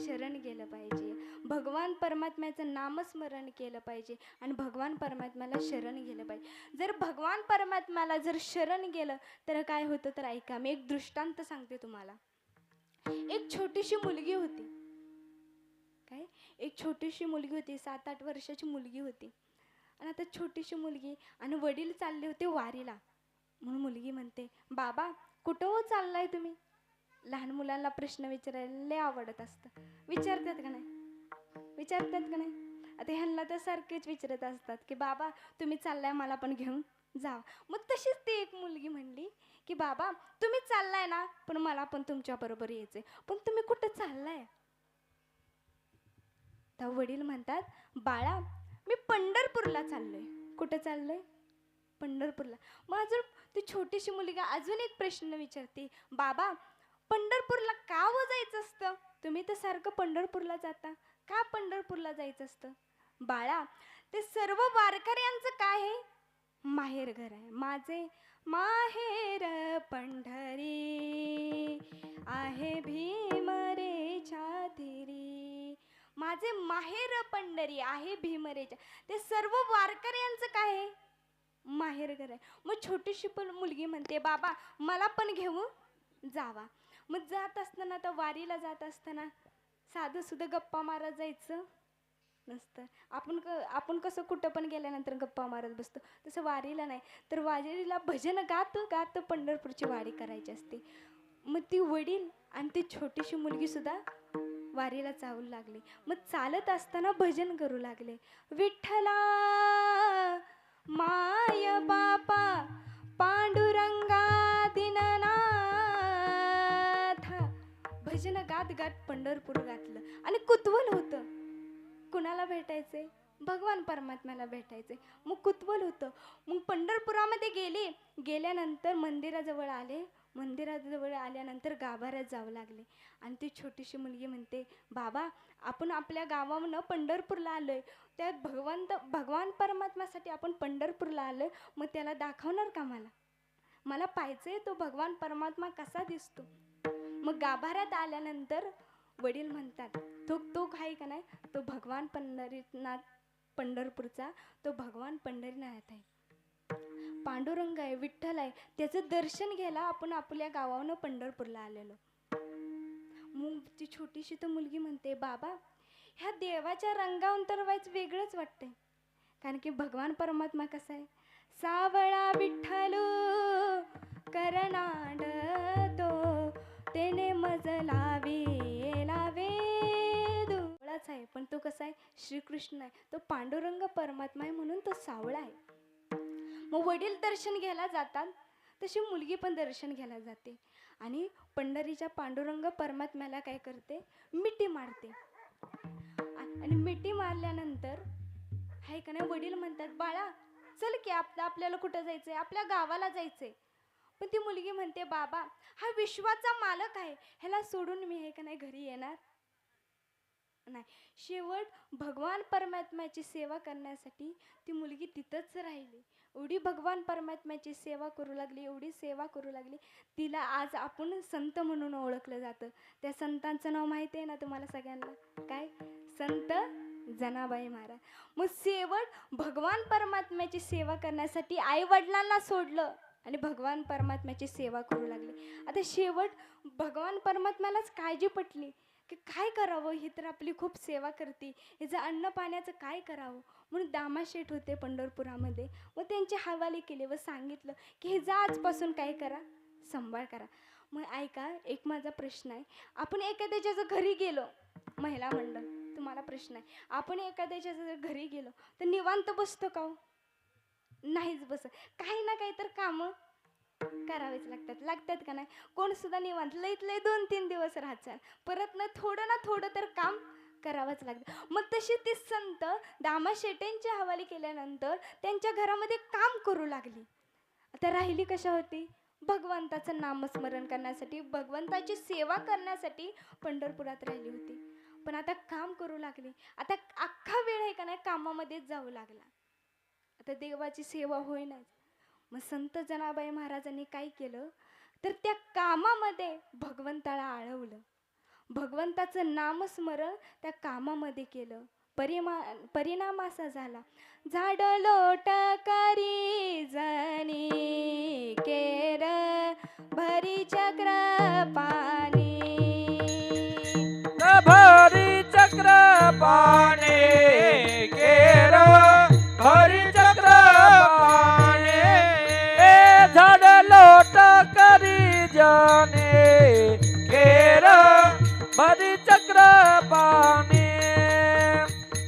शरण गेलं पाहिजे. भगवान परमात्म्याचं नामस्मरण केलं पाहिजे आणि भगवान परमात्म्याला शरण गेलं पाहिजे. जर भगवान परमात्म्याला जर शरण गेलं तर काय होतं तर ऐका, मी एक दृष्टांत सांगते तुम्हाला. एक छोटीशी मुलगी होती, काय एक छोटीशी मुलगी होती, 7-8 वर्षाची मुलगी होती. आणि आता छोटीशी मुलगी आणि वडील चालले होते वारीला. म्हणून मुलगी म्हणते, बाबा कुठं हो चाललाय तुम्ही? लहान मुलांना प्रश्न विचारायला लय आवडत असतं. विचारतात का नाही, विचारतात का नाही? आता ह्यांना तर सारखेच विचारत असतात की बाबा तुम्ही चाललाय मला पण घेऊन जा. मग तशीच ती एक मुलगी म्हणली की बाबा तुम्ही चाललाय ना, पण मला पण तुमच्या बरोबर यायचंय, पण तुम्ही कुठं चाललाय? तर वडील म्हणतात, बाळा मी पंढरपूरला चाललोय. कुठं चाललोय? पंढरपूरला. मग अजून ती छोटीशी मुलगा अजून एक प्रश्न विचारते, बाबा पंढरपूरला का व जायचं असतं? तुम्ही तर सारखं पंढरपूरला जाता, का पंढरपूरला जायचं असतं? बाळा, ते सर्व वारकऱ्यांचं काय आहे? माहेर घर आहे. माझे माहेर पंढरी आहे भीमरेच्या तीरी. माझे माहेर पंढरी आहे भीमरेच्या. ते सर्व वारकऱ्यांचं काय आहे? माहेर घर आहे. मग छोटीशी पण मुलगी म्हणते, बाबा मला पण घेऊन जावा. मग जात असताना, तर वारीला जात असताना साधं सुद्धा गप्पा मारत जायचं नसतं. आपण कसं कुठं पण गेल्यानंतर गप्पा मारत बसतो, तसं वारीला नाही. तर वारीला भजन गात गात पंढरपूरची वारी करायची असते. मग ती वडील आणि ती छोटीशी मुलगी सुद्धा वारीला चालू लागली. मग चालत असताना भजन करू लागले, विठ्ठला माय बापा पांडुरंगा दीननाथ. भजन गात गात पंढरपूर गाठलं आणि कुतूहल होतं. कुणाला भेटायचे? भगवान परमात्म्याला भेटायचे. मग कुतूहल होतं. मग पंढरपुरामध्ये गेल्यानंतर मंदिराजवळ आले. मंदिराजवळ आल्यानंतर गाभाऱ्यात जावं लागले. आणि ती छोटीशी मुलगी म्हणते, बाबा आपण आपल्या गावानं पंढरपूरला आलोय, त्यात भगवान परमात्म्यासाठी आपण पंढरपूरला आलोय. मग त्याला दाखवणार का मला पाहायचंय तो भगवान परमात्मा कसा दिसतो. मग गाभाऱ्यात आल्यानंतर वडील म्हणतात, तो आहे का नाही, तो भगवान पंढरपूरचा तो भगवान पंढरीनाथ आहे, पांडुरंग आहे, विठ्ठल आहे. त्याचं दर्शन घ्यायला आपण आपल्या गावानं पंढरपूरला आलेलो. मग ती छोटीशी तर मुलगी म्हणते, बाबा ह्या देवाच्या रंगावून तर वेगळंच वाटतंय. कारण की भगवान परमात्मा कसा आहे, सावळा विठ्ठलू करनाड तो तेने मज लावेला वेदूळाच आहे. पण तो कसा आहे, श्रीकृष्ण आहे, तो पांडुरंग परमात्मा आहे, म्हणून तो सावळा आहे. मग वडील दर्शन घ्यायला जातात, तशी मुलगी पण दर्शन घ्यायला जाते. आणि पंढरीच्या पांडुरंग परमात्म्याला काय करते, मिठी मारते. आणि मिठी मारल्यानंतर हाय का नाही, वडील म्हणतात, बाळा चल की आपल्याला कुठं जायचंय, आपल्या गावाला जायचंय. पण ती मुलगी म्हणते, बाबा हा विश्वाचा मालक आहे, ह्याला सोडून मी हे का नाही घरी येणार नाही. शेवट भगवान परमात्म्याची सेवा करण्यासाठी ती मुलगी तिथंच राहिली. एवढी भगवान परमात्म्याची सेवा करू लागली, एवढी सेवा करू लागली. तिला आज आपण संत म्हणून ओळखलं जातं. त्या संतांचं नाव माहिती आहे ना तुम्हाला सगळ्यांना, काय, संत जनाबाई महाराज. मग शेवट भगवान परमात्म्याची सेवा करण्यासाठी आई वडिलांना सोडलं आणि भगवान परमात्म्याची सेवा करू लागले. आता शेवट भगवान परमात्म्यालाच काळजी पटली की काय करावं, ही तर आपली खूप सेवा करते, हिचं अन्न पाण्याचं काय करावं. म्हणून दामाशेठ होते पंढरपुरामध्ये, व त्यांचे हवाले केले व सांगितलं की हे जा आजपासून काय करा, सांभाळ करा. मग ऐका, एक माझा प्रश्न आहे, आपण एखाद्याच्या जर घरी गेलो, महिला मंडळ तुम्हाला प्रश्न आहे, आपण एखाद्याच्या जर घरी गेलो तर निवांत बसतो का हो? नाहीच बसत. काही ना काही तर कामं करावेच लागतात का नाही. कोण सुद्धा निवांत लईत लई 2-3 दिवस राहतात, परत ना थोडं तर काम करावंच लागतं. मग तशी ती संत दामाशेटेंच्या हवाली केल्यानंतर त्यांच्या घरामध्ये काम करू लागली. आता राहिली कशा होती, भगवंताचं नामस्मरण करण्यासाठी, भगवंताची सेवा करण्यासाठी पंढरपुरात राहिली होती. पण आता काम करू लागली. आता अख्खा वेळ आहे का नाही कामामध्येच जाऊ लागला. आता देवाची सेवा होईनाच. मग संत जनाबाई महाराजांनी काय केलं, तर त्या कामामध्ये भगवंताला आळवलं, भगवंताचं नामस्मरण त्या कामामध्ये केलं. परिणाम असा झाला, झाड लोट करी जनी केर भरी चक्र पाणी, भरी चक्र पाणी केर भरी चक्र पाणी, ए झाड लोट करी जाने केर भरी चक्र पाणी,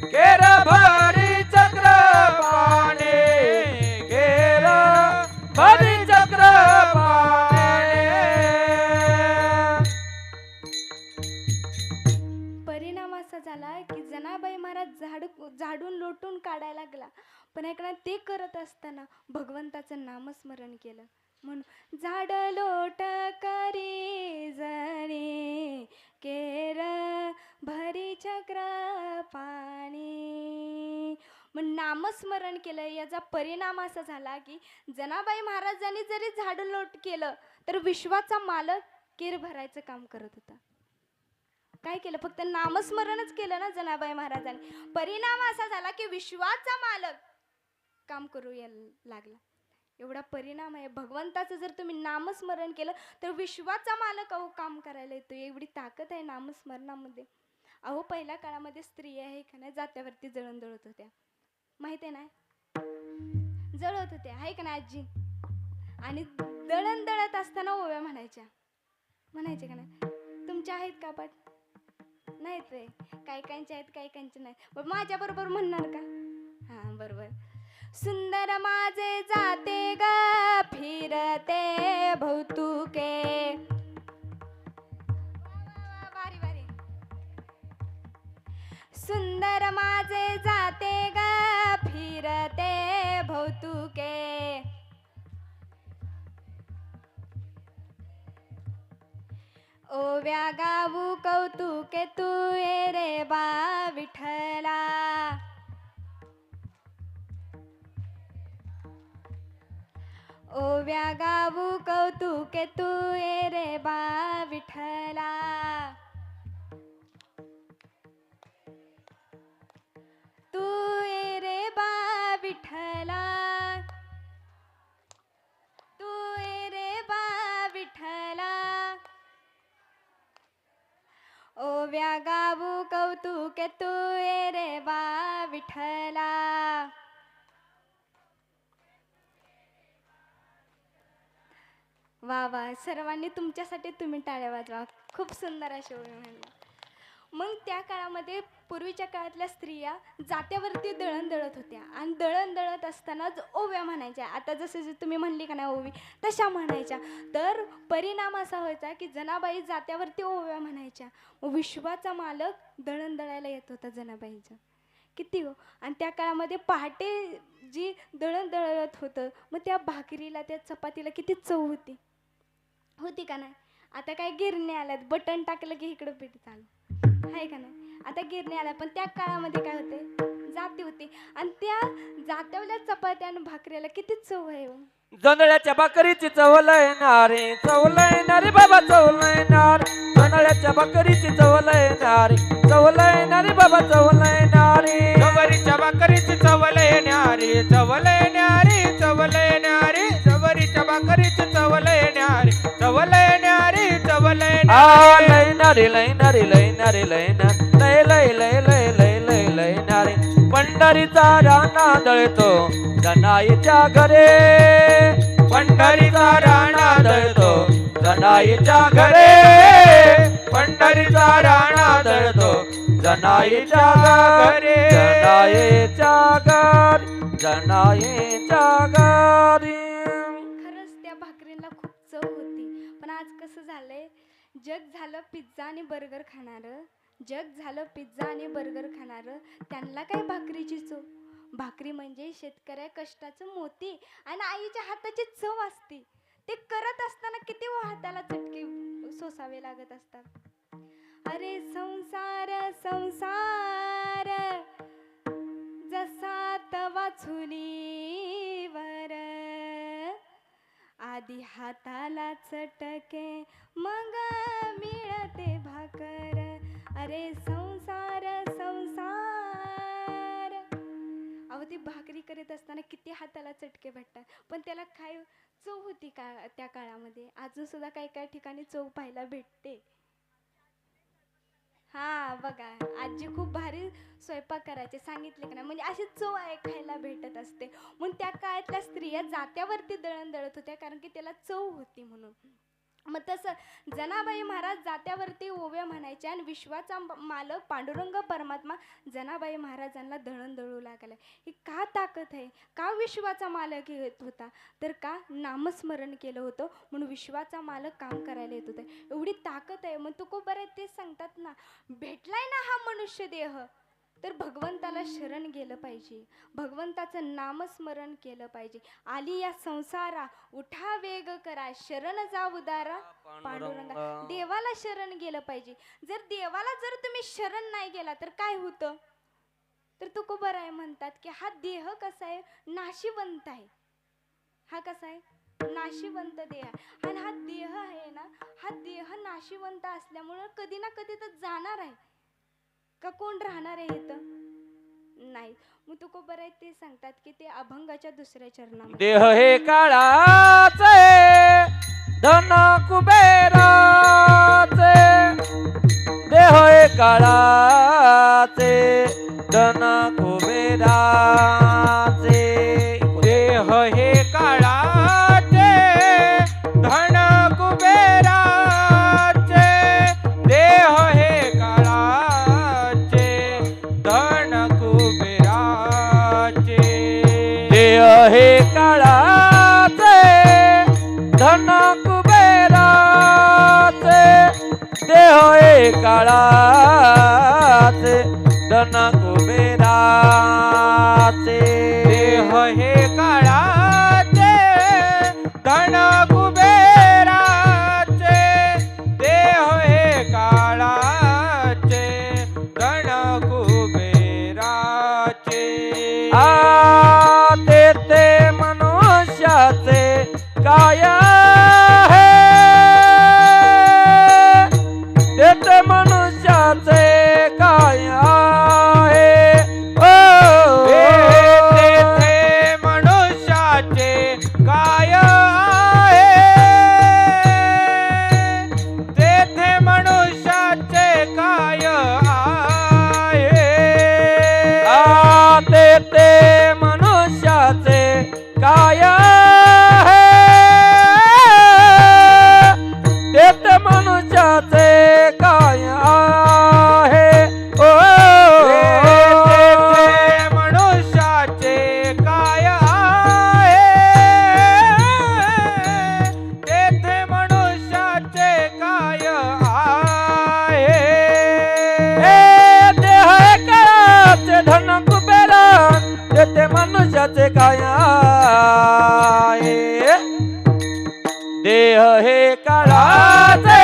केर भरी चक्र पाणी, केर भरी चक्र पाणी. परिणाम असा झाला की जनाबाई महाराज झाडून लोटून काढायला लागला. पण ऐकणार ते करत असताना भगवंताचं नामस्मरण केलं. म्हणून झाड लोट करी जणी केर भरी चक्र पाणी. मग नामस्मरण केलं याचा परिणाम असा झाला की जनाबाई महाराजांनी जरी झाड लोट केलं तर विश्वाचा मालक केर भरायचं काम करत होता. काय केलं? फक्त नामस्मरणच केलं ना जनाबाई महाराजांनी. परिणाम असा झाला की विश्वाचा मालक काम करू लागला. एवढा परिणाम आहे भगवंताचं. जर तुम्ही नामस्मरण केलं तर विश्वाचा मालक अहो काम करायला येतो. एवढी ताकद आहे नामस्मरणामध्ये. अहो पहिल्या काळामध्ये स्त्रिया आहे का नाही जात्यावरती जळण दळत होत्या. माहिती आहे ना? जळत होत्या आहे का नाही आजी? आणि दळण दळत असताना ओव्या म्हणायच्या का नाही? तुमच्या आहेत का पाठ? नाहीत रे. काही काहींच्या आहेत काही काहींच्या नाही. पण माझ्या बरोबर म्हणणार का? हा बरोबर. सुंदर माझे जाते ग फिरते भौतुके. वारी वारी. सुंदर माझे जाते ग फिरते भौतुके. ओव्या गाऊ कौतुके तू रे बा विठ्ठला. ओव्या गाऊ कौतुके तू रे बा विठ्ठला. तू रे बा विठ्ठला. तू रे बा विठ्ठला. ओव्या गाऊ कौतुके तू रे बा विठ्ठला. वा वा. सर्वांनी तुमच्यासाठी तुम्ही टाळ्या वाजवा. खूप सुंदर अशी ओवी म्हणली. मग त्या काळामध्ये पूर्वीच्या काळातल्या स्त्रिया जात्यावरती दळण दळत होत्या आणि दळण दळत असतानाच ओव्या म्हणायच्या. आता जसं जे तुम्ही म्हणली का नाही ओवी तशा म्हणायच्या. तर परिणाम असा व्हायचा की जनाबाई जात्यावरती ओव्या म्हणायच्या. विश्वाचा मालक दळण दळायला येत होता जनाबाईचं. किती हो. आणि त्या काळामध्ये पहाटे जी दळण दळत होतं मग त्या भाकरीला त्या चपातीला किती चव होती का नाही? आता काय गिरण्या आल्यात. बटन टाकलं की इकडं पीठ चालू आहे का नाही? आता गिरण्या आल्या. पण त्या काळामध्ये काय होते? जाती होती. आणि त्या जात्यावल्या चपात्या आणि भाकरीला किती चव आहे हो. जोंधळ्याच्या भाकरीची चव लयणारे बाबा चव लयणार. जोंधळ्याच्या भाकरीची चव लयणारी बाबा चव लयणारी. जवरीच्या भाकरीची चव लयणारी चव लयणारी चव लयणारी. जवरीच्या भाकरीची चव लयणारी चव लयणारी चव लयणारी. लयणारी लयणारी. पंढरीचा राणा दळतो जनाईच्या घरे. पंढरीचा राणा दळतो जनाईच्या घरे. पंढरीचा राणा दळतो जनाईच्या घरे. जनाईच्या घरी. खरंच त्या भाकरीला खूप चव होती. पण आज कसं झालंय? जग झालं पिझ्झा आणि बर्गर खाणारं. त्यांना काय भाकरीची चव? भाकरी म्हणजे शेतकऱ्या कष्टाचं मोती आणि आईच्या हाताची चव असते. ते करत असताना किती हाताला चटके सोसावे लागत असतात. अरे संसार संसार जसा तवा चुलीवर. आधी हाताला चटके मग मिळते भाकर. अरे संसार संसार. अहो ती भाकरी करीत असताना किती हाताला चटके भेटतात. पण त्याला काय चव होती का त्या काळामध्ये? अजून सुद्धा काही काही ठिकाणी चव पाहायला भेटते. हा बघा आजी खूप भारी स्वयंपाक करायचे सांगितले का नाही? म्हणजे अशी चव आहे खायला भेटत असते. म्हणून त्या काळातल्या स्त्रिया जात्यावरती दळण दळत होत्या कारण की त्याला चव होती म्हणून. मग तसं जनाबाई महाराज जात्यावरती ओव्या म्हणायच्या आणि विश्वाचा मालक पांडुरंग परमात्मा जनाबाई महाराजांना दळण दळू लागला. ही का ताकद आहे? का विश्वाचा मालक येत होता? तर का नामस्मरण केलं होतं म्हणून विश्वाचा मालक काम करायला येत होता. एवढी ताकद आहे. मग तुकोबाराय तेच सांगतात ना, भेटलाय ना हा मनुष्य देह तर भगवंताला शरण गेलं पाहिजे, भगवंताचं नामस्मरण केलं पाहिजे. आली या संसारा उठा वेग करा, शरण जा उदारा पांडुरंगा. देवाला शरण गेलं पाहिजे. जर देवाला जर तुम्ही शरण नाही गेला तर काय होतं? तर तुकोबराय म्हणतात की हा देह कसा आहे, नाशिवंत आहे. हा कसा आहे, नाशिवंत देह आहे. आणि हा देह आहे ना, हा देह नाशिवंत असल्यामुळं कधी ना कधी तर जाणार आहे का, कोण राहणार आहे इथं? नाही. मग तुकोबराय ते सांगतात की ते अभंगाच्या दुसऱ्या चरणामध्ये, देह हे काळाचे धन कुबेराचे, देह हे काळाचे धन कुबेराचे, देह हे काळाचे धन कुबेराचे, देह हे काळाचे धन कुबेराचे, देह हे काळाचे धन कुबेराचे, देह हे काळाचे धन कुबेराचे, देह हे काळाचे धन कुबेराचे, देह हे काळाचे धन कुबेराचे. ते मनुष्याचे काय आहे, ते मनुष्याचे काय आहे, तेथे मनुष्याचे काय आहे, तेथे मनुष्याचे काय आहे, ते मनुष्याचे काय आहे, ते मनुष्याचे काय आहे, तेथे मनुष्याचे काय आहे, तेथे मनुष्याचे काय आहे. देह काळाचे धन कुबेरा, ते मनुष्याचे काय आहे, देह हे काळाचे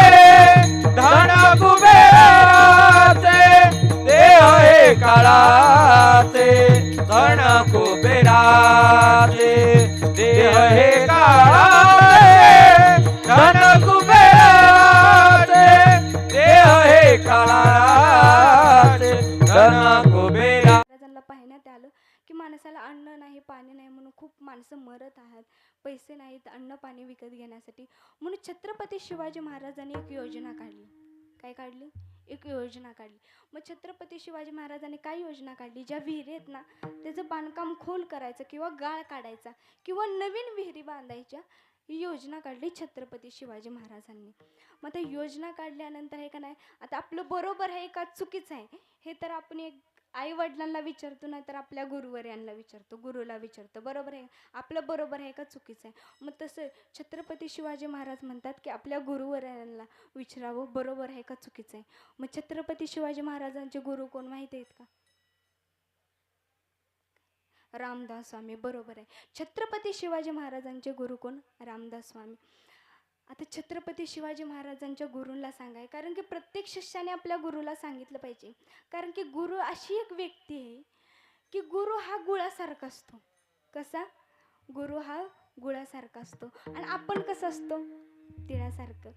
धन कुबेराचे, देह हे काळाचे धन कुबेराचे, देह हे काळाचे धन कुबेराचे, देह हे काळाचे धन कुबेरा. महाराजांना पाहण्यात आलं की माणसाला अन्न नाही, पाणी नाही म्हणून खूप माणसं मरत आहेत. पैसे नाहीत अन्न पाणी विकत घेण्यासाठी. म्हणून छत्रपती शिवाजी महाराजांनी एक योजना काढली. काय काढली? एक योजना काढली. मग छत्रपती शिवाजी महाराजांनी काय योजना काढली? ज्या विहिरी आहेत ना त्याचं बांधकाम खोल करायचं किंवा गाळ काढायचा किंवा नवीन विहिरी बांधायच्या, ही योजना काढली छत्रपती शिवाजी महाराजांनी. मग आता योजना काढल्यानंतर हे का नाही, आता आपलं बरोबर आहे का चुकीचं आहे हे तर आपण एक आई वडिलांना विचारतो, नाही तर आपल्या गुरुवर्यांना विचारतो, गुरुला विचारतो, बरोबर आहे आपलं बरोबर आहे का चुकीचं आहे. मग तसं छत्रपती शिवाजी महाराज म्हणतात की आपल्या गुरुवर्यांना विचारावं बरोबर आहे का चुकीचं आहे. मग छत्रपती शिवाजी महाराजांचे गुरु कोण माहिती आहेत का? रामदास स्वामी. बरोबर आहे. छत्रपती शिवाजी महाराजांचे गुरु कोण? रामदास स्वामी. आता छत्रपती शिवाजी महाराजांच्या गुरूंना सांगाय, कारण की प्रत्येक शिष्याने आपल्या गुरुला सांगितलं पाहिजे. कारण की गुरु अशी एक व्यक्ती आहे की गुरु हा गुळासारखा असतो. कसा? गुरु हा गुळासारखा असतो आणि आपण कसं असतो? तिळासारखं.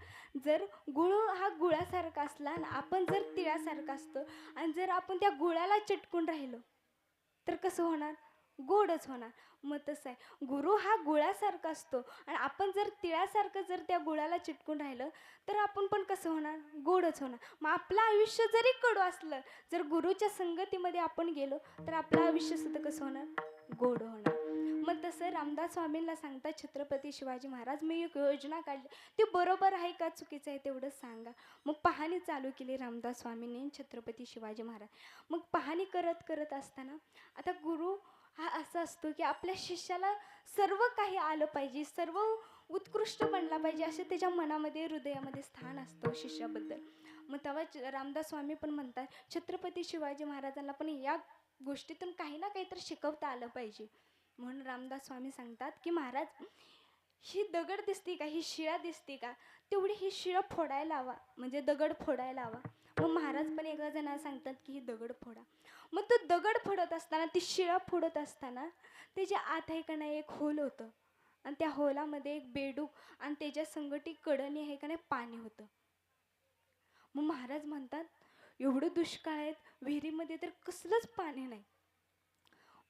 जर गुरु हा गुळासारखा असला आणि आपण जर तिळासारखा असतो आणि जर आपण त्या गुळाला चिटकून राहिलो तर कसं होणार? गोडच होणार. मग तसं आहे, गुरु हा गुळासारखा असतो आणि आपण जर तिळासारखं जर त्या गुळाला चिटकून राहिलं तर आपण पण कसं होणार? गोडच होणार. मग आपलं आयुष्य जरी कडू असलं, जर गुरुच्या संगतीमध्ये आपण गेलो तर आपलं आयुष्य सुद्धा कसं होणार? गोड होणार. मग तसं रामदास स्वामींना सांगतात छत्रपती शिवाजी महाराज, मी एक योजना काढली, ती बरोबर आहे का चुकीचं आहे तेवढं सांगा. मग पाहणी चालू केली रामदास स्वामींनी छत्रपती शिवाजी महाराज. मग पाहणी करत करत असताना आता गुरु हा असा असतो की आपल्या शिष्याला सर्व काही आलं पाहिजे, सर्व उत्कृष्ट बनला पाहिजे, असे त्याच्या मनामध्ये हृदयामध्ये स्थान असतं शिष्याबद्दल. मग तेव्हा रामदास स्वामी पण म्हणतात छत्रपती शिवाजी महाराजांना पण या गोष्टीतून काही ना काहीतरी शिकवता आलं पाहिजे. म्हणून रामदास स्वामी सांगतात की महाराज, ही दगड दिसते का, ही शिळा दिसते का, तेवढी ही शिळा फोडायला हवा, म्हणजे दगड फोडायला हवा. मग महाराज पण एका जणाला सांगतात की ही दगड फोडा. मग तो दगड फोडत असताना, ती शिळा फोडत असताना त्याच्या आत आहे का नाही एक होल होतं, आणि त्या होलामध्ये एक बेडूक आणि त्याच्या संगटी कडणी आहे का नाही पाणी होतं. मग महाराज म्हणतात एवढं दुष्काळ आहेत, विहिरीमध्ये तर कसलंच पाणी नाही.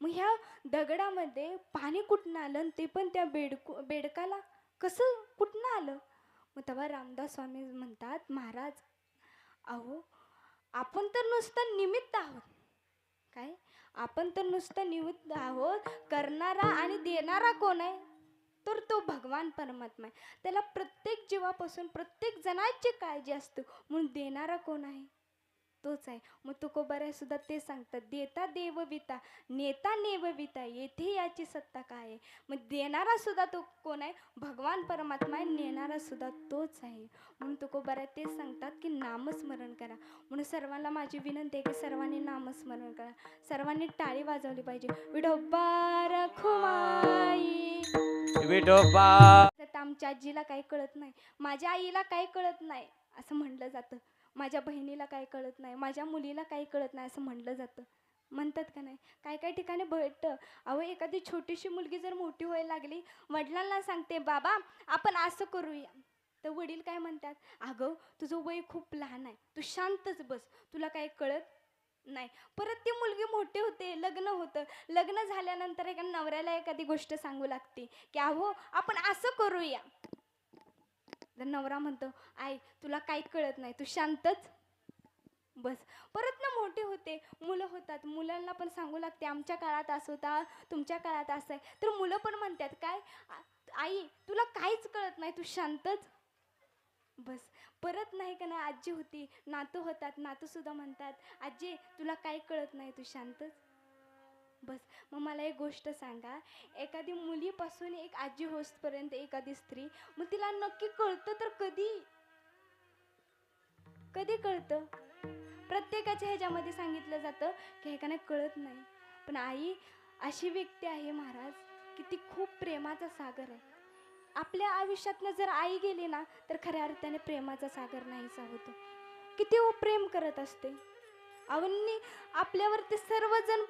मग ह्या दगडामध्ये पाणी कुठनं आलं, आणि ते पण त्या बेडकाला कसं कुठनं आलं. मग तेव्हा रामदास स्वामी म्हणतात महाराज, अहो आपण तर नुसतं निमित्त आहोत. काय, आपण तर नुसतं निमित्त आहोत. करणारा आणि देणारा कोण आहे, तर तो भगवान परमात्मा आहे. त्याला प्रत्येक जीवापासून प्रत्येक जणाची काळजी असते, म्हणून देणारा कोण आहे, तोच आहे. मग तुकोबाराय सुद्धा ते सांगतात, देता देवविता नेता नेवविता येथे याची सत्ता काय आहे. मग देणारा सुद्धा तो कोण आहे, भगवान परमात्मा आहे. नेणारा सुद्धा तोच आहे. म्हणून तुकोबाराय ते सांगतात की नामस्मरण करा. म्हणून सर्वांना माझी विनंती आहे की सर्वांनी नामस्मरण करा. सर्वांनी टाळी वाजवली पाहिजे. विठोबा रखुमाई. विठोबा. आता आमच्या आजीला काही कळत नाही, माझ्या आईला काही कळत नाही असं म्हणलं जातं. माझ्या बहिणीला काही कळत नाही, माझ्या मुलीला काही कळत नाही असं म्हणलं जातं. म्हणतात का नाही, काय काय ठिकाणी भेटतं. अहो एखादी छोटीशी मुलगी जर मोठी व्हायला लागली, वडिलांना सांगते बाबा आपण असं करूया, तर वडील काय म्हणतात, अगं तुझं वय खूप लहान आहे, तू शांतच बस, तुला काही कळत नाही. परत ती मुलगी मोठी होते, लग्न होतं. लग्न झाल्यानंतर एका नवऱ्याला एखादी गोष्ट सांगू लागते की अहो आपण असं करूया, तर नवरा म्हणतो आई तुला काही कळत नाही, तू शांतच बस. परत ना मोठे होते, मुलं होतात, मुलांना पण सांगू लागते आमच्या काळात असं होता, तुमच्या काळात असं आहे. तर मुलं पण म्हणतात काय, आई तुला काहीच कळत नाही, तू शांतच बस. परत नाही का नाही आजी होती, नातू होतात, नातू सुद्धा म्हणतात आजी तुला काही कळत नाही, तू शांतच बस. मग मला एक गोष्ट सांगा, एखादी मुलीपासून एक आजी होसपर्यंत एखादी स्त्री, मग तिला नक्की कळतं तर कधी, कधी कळतं. प्रत्येकाच्या ह्याच्यामध्ये सांगितलं जातं की हे का नाही कळत नाही. पण आई अशी व्यक्ती आहे महाराज की ती खूप प्रेमाचा सागर आहे. आपल्या आयुष्यातनं जर आई गेली ना, तर खऱ्या अर्थाने प्रेमाचा सागर नाहीसा होतो. किती प्रेम करत असते. आवनी आपल्यावरती सर्वजण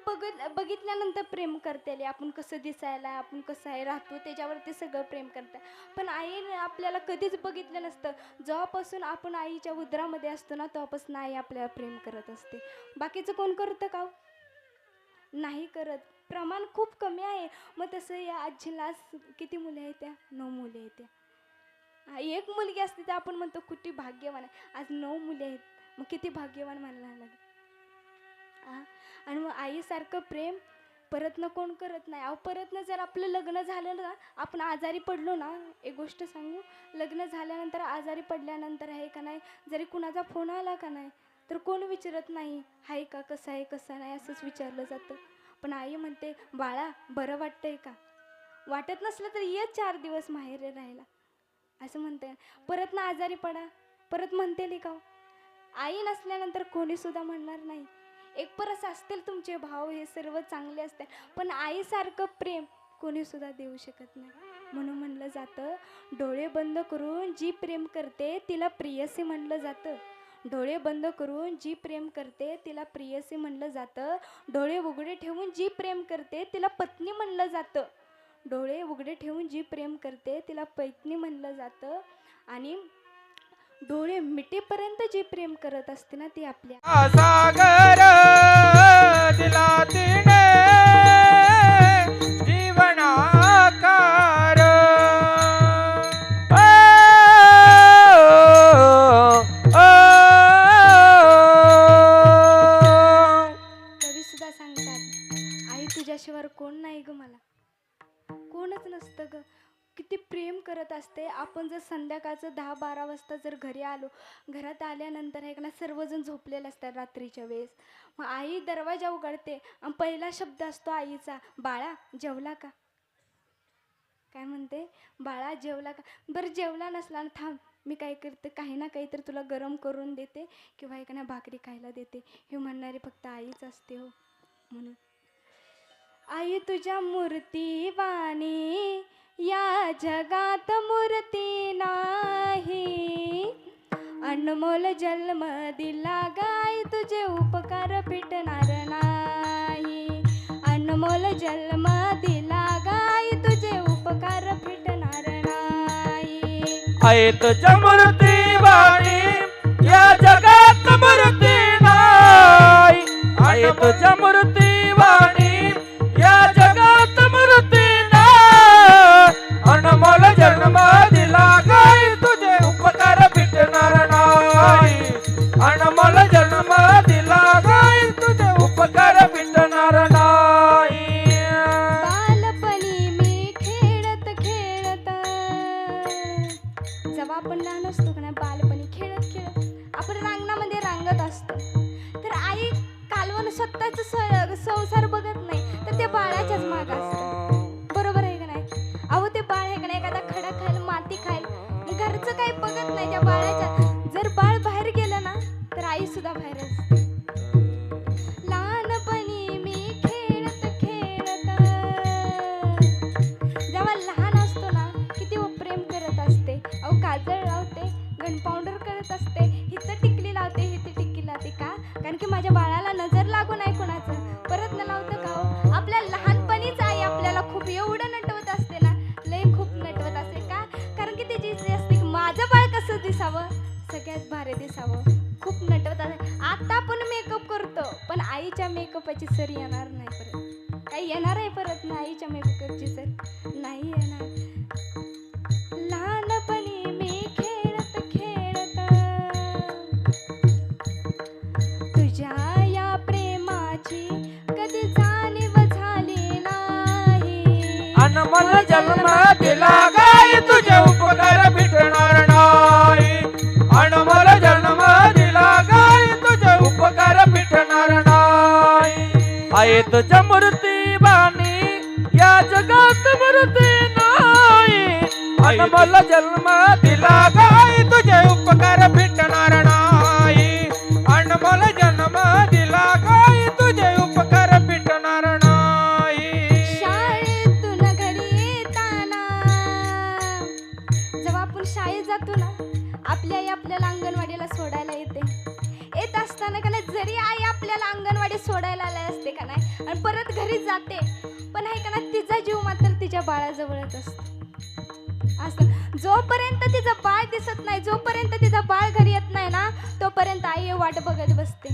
बघितल्यानंतर प्रेम करते, आपण कसं दिसायला, आपण कसं आहे राहतो त्याच्यावरती सगळं प्रेम करतात. पण आईने आपल्याला कधीच बघितलं नसतं. जेव्हापासून आपण आईच्या उदरामध्ये असतो ना, तेव्हापासून आई आपल्याला प्रेम करत असते. बाकीचं कोण करतं का, नाही करत. प्रमाण खूप कमी आहे. मग तसं या आजीला किती मुले आहेत, त्या 9 मुले आहेत. त्या एक मुलगी असते तर आपण म्हणतो किती भाग्यवान आहे. आज 9 मुले आहेत, मग किती भाग्यवान म्हणायला लागेल. आणि मग आईसारखं प्रेम परतनं कोण करत नाही. अहो परतनं जर आपलं लग्न झालं ना, आपण आजारी पडलो ना, एक गोष्ट सांगू, लग्न झाल्यानंतर आजारी पडल्यानंतर आहे का नाही, जरी कुणाचा फोन आला का नाही, तर कोण विचारत नाही हाय का, कसं आहे कसं नाही, असंच विचारलं जातं. पण आई म्हणते बाळा बरं वाटतंय का, वाटत नसलं तर ये 4 दिवस माहेर राहायला, असं म्हणते. परत ना आजारी पडा, परत म्हणते का, आई नसल्यानंतर कोणी सुद्धा म्हणणार नाही. एक परस असतील तुमचे भाव, हे सर्व चांगले असतील, पण आईसारखं प्रेम कोणी सुद्धा देऊ शकत नाही. म्हणून म्हणलं जातं, डोळे बंद करून जी प्रेम करते तिला प्रियसी म्हणलं जातं. डोळे बंद करून जी प्रेम करते तिला प्रियसी म्हणलं जातं. डोळे उघडे ठेवून जी प्रेम करते तिला पत्नी म्हणलं जातं. डोळे उघडे ठेवून जी प्रेम करते तिला पत्नी म्हणलं जातं. आणि डोळे मिटेपर्यंत जे प्रेम करत असते ना, ते आपल्या सागर दिला तिने जीवनाकार. कवी सुद्धा सांगतात, आई तुझ्याशिवाय कोण नाही ग, मला कोणच नसतं ग. किती प्रेम करत असते. आपण जर संध्याकाळचं 10-12 वाजता जर घरी आलो, घरात आल्यानंतर आहे ना सर्वजण झोपलेले असतात रात्रीच्या वेळेस. मग आई दरवाजा उघडते आणि पहिला शब्द असतो आईचा, बाळा जेवला का. काय म्हणते, बाळा जेवला का. बरं जेवला नसला ना, थांब मी काय करते, काही ना काहीतरी तुला गरम करून देते किंवा एखाद्या भाकरी खायला देते. हे म्हणणारी फक्त आईच असते हो. म्हणून आई तुझ्या मूर्तीवाणी या जगात मूर्ती नाही. अनमोल जन्म दिला गाय तुझे उपकार फिटणार नाही. अनमोल जन्म दिला गाय तुझे उपकार फिटणार नाही. आई तुझ्या मूर्ती वाणी या जगात मूर्ती नाही. आई तुझ्या मूर्ती वाणी या जगात मूर्ती नाही. अनमोल जन्म दिला गाय तुझे उपकार फिटणार नाही. अनमोल जन्म दिला गाय तुझे उपकार फिटणार नाही. बालपणी मी खेळत खेळत, जेव्हा आपण लहान असतो का नाही, बालपणी खेळत खेळत आपण रांगणामध्ये रांगत असतो. तर आई कालवण स्वतःच संसार बघत नाही, तर ते बाळाच्याच माग असतं. बरोबर आहे का नाही? अहो ते बाळ आहे का नाही, एखादा खडा खाईल, माती खाईल, घरचं काही बघत नाही त्या बाळाच्या. जर बाळ बाहेर गेलं ना तर आई सुद्धा बाहेर असते. लहानपणी मी खेळत खेळत, जेव्हा लहान असतो ना किती प्रेम करत असते. अहो काजळ लावते, गन पावडर करत असते, हिथं टिकली लावते, हिथं टिकली लावते. का? कारण की माझ्या बाळाला नजर लागू नाही कोणाचं. परत न लावतं का हो? आपल्या लहानपणीच आई आपल्याला खूप एवढं नटवत असते ना, लय खूप नटवत असते. का? कारण की त्याची इच्छा असते की माझं बाळ कसं दिसावं, सगळ्यात भारी दिसावं. खूप नटवत असते. आता आपण मेकअप करतो, पण आईच्या मेकअपची सर येणार नाही परत. काही येणार आहे परत ना आईच्या मेकअपची सर? नाही येणार. लहानपणी मी खेळत खेळत तुझ्या या प्रेमाची कधी जाणीव झाली नाही. अनमोल जन्म दिला गाय तुझे उपकार फिटणार नाही. अनमोल जन्म दिला गाय तुझे उपकार फिटणार नाही. आई तुझ्या मूर्ती वाणी या जगात मूर्ती नाही. अनमोल जन्म दिला गाय तुझे उपकार फिटणार नाही. अनमोल जन्म दिला गाय तुझे उपकार फिटणार नाही. शाळेतून घरी येताना, जेव्हा आपण शाळेत जातो ना, आपली आई आपल्याला अंगणवाडीला सोडायला येते. येत असताना का नाही, जरी आई आपल्याला अंगणवाडी सोडायला आली असते का नाही आणि परत घरी जाते, पण आहे का नाही तिचा जीव मात्र तिच्या बाळाजवळच असतो. असं जोपर्यंत तिचं बाळ दिसत नाही, जोपर्यंत तिचं बाळ घरी येत नाही ना, तोपर्यंत आई वाट बघत बसते.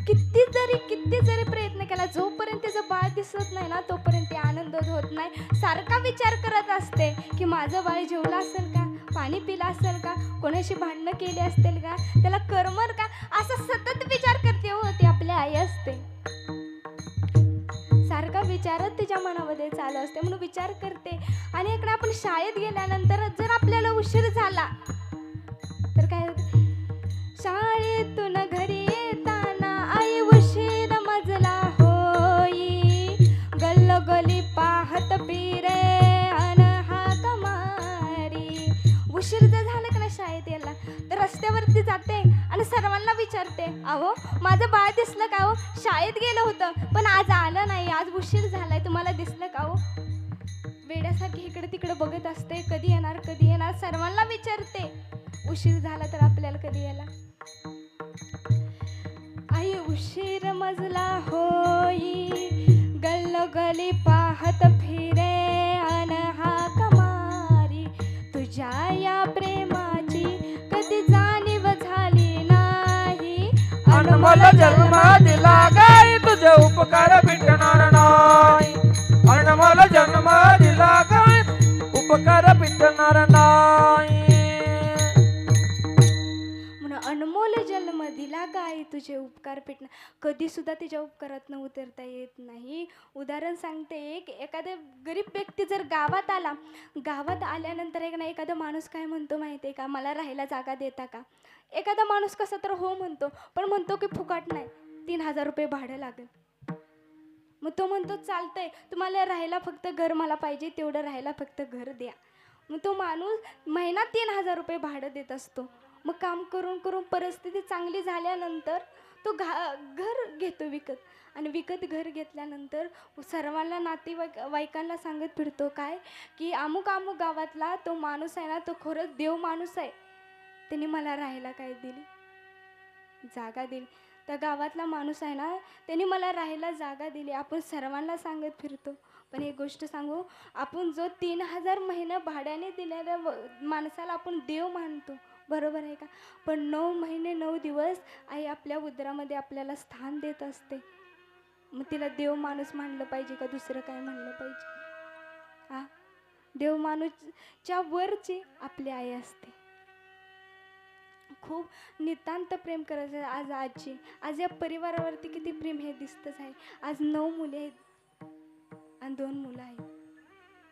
किती जरी प्रयत्न केला, जोपर्यंत तिचं बाळ दिसत नाही ना तोपर्यंत ती आनंद होत नाही. सारखा विचार करत असते की माझं बाळ जेवलं असेल का, पाणी पिलं असेल का, कोणाशी भांडणं केली असतील का, त्याला करमर का, असा सतत विचार करते. हो ती आपली आई असते. सारखा विचारच तिच्या मनामध्ये चालू असते, म्हणून विचार करते. आणि इकडे आपण शाळेत गेल्यानंतर जर आपल्याला उशीर झाला तर काय होतं, शाळेतून घरी येताना आई उशीर मजला होई, गल्लोगल्ली पाहत फिरे अन हाक मारी. उशीर जर झालं का ना शाळेत यायला, तर रस्त्यावरती जाते आणि सर्वांना विचारते, अहो माझं बाळ दिसलं का हो, शाळेत गेलं होतं पण आज आलं नाही, आज उशीर झालाय, तुम्हाला दिसलं का हो. वेड्यासारखी इकडे तिकडे बघत असते, कधी येणार कधी येणार, सर्वांना विचारते. उशीर झाला तर आपल्याला कधी यायला. आई उशीर मजला होई, गल्लोगल्ली पाहत फिरे अन हाक मारी. तुझ्या या प्रेमाची कधी जाणीव झाली नाही. अनमोल जन्म दिला गाय तुझे उपकार फिटणार नाही. अनमोल जन्म दिला गाय उपकार फिटणार नाही. अनमोल जन्म दिला गाय तुझे उपकार फिटणार. कधी सुद्धा तिच्या उपकारातनं उतरता येत नाही. उदाहरण सांगते, एखादा गरीब व्यक्ती जर गावात आला, गावात आल्यानंतर एक ना एखादा माणूस काय म्हणतो माहिती आहे का, मला राहायला जागा देता का. एखादा माणूस कसा तर हो म्हणतो, पण म्हणतो की फुकाट नाही, 3000 रुपये भाडं लागेल. मग तो म्हणतो चालतंय, तुम्हाला राहायला फक्त घर मला पाहिजे, तेवढं राहायला फक्त घर द्या. मग तो माणूस महिना 3,000 रुपये भाडं देत असतो. मग काम करून करून परिस्थिती चांगली झाल्यानंतर तो घर घेतो विकत. आणि विकत घर घेतल्यानंतर सर्वांना नातेवाईकांना सांगत फिरतो काय की अमुक अमुक गावातला तो माणूस आहे ना, तो खरंच देव माणूस आहे. त्यांनी मला राहायला काय दिली, जागा दिली. त्या गावातला माणूस आहे ना, त्यांनी मला राहायला जागा दिली. आपण सर्वांना सांगत फिरतो. पण एक गोष्ट सांगू, आपण जो 3,000 महिना भाड्याने दिलेल्या माणसाला आपण देव मानतो, बरोबर आहे का? पण 9 महिने 9 दिवस आई आपल्या उदरामध्ये आपल्याला स्थान देत असते. मग तिला देव माणूस मानलं पाहिजे का दुसरं काय म्हणलं पाहिजे? हा, देव माणूसच्या वरची आपली आई असते. खूप नितांत प्रेम करायचं. आज या परिवारावरती किती प्रेम हे दिसतच आहे. आज 9 मुले आहेत आणि 2 मुलं आहेत.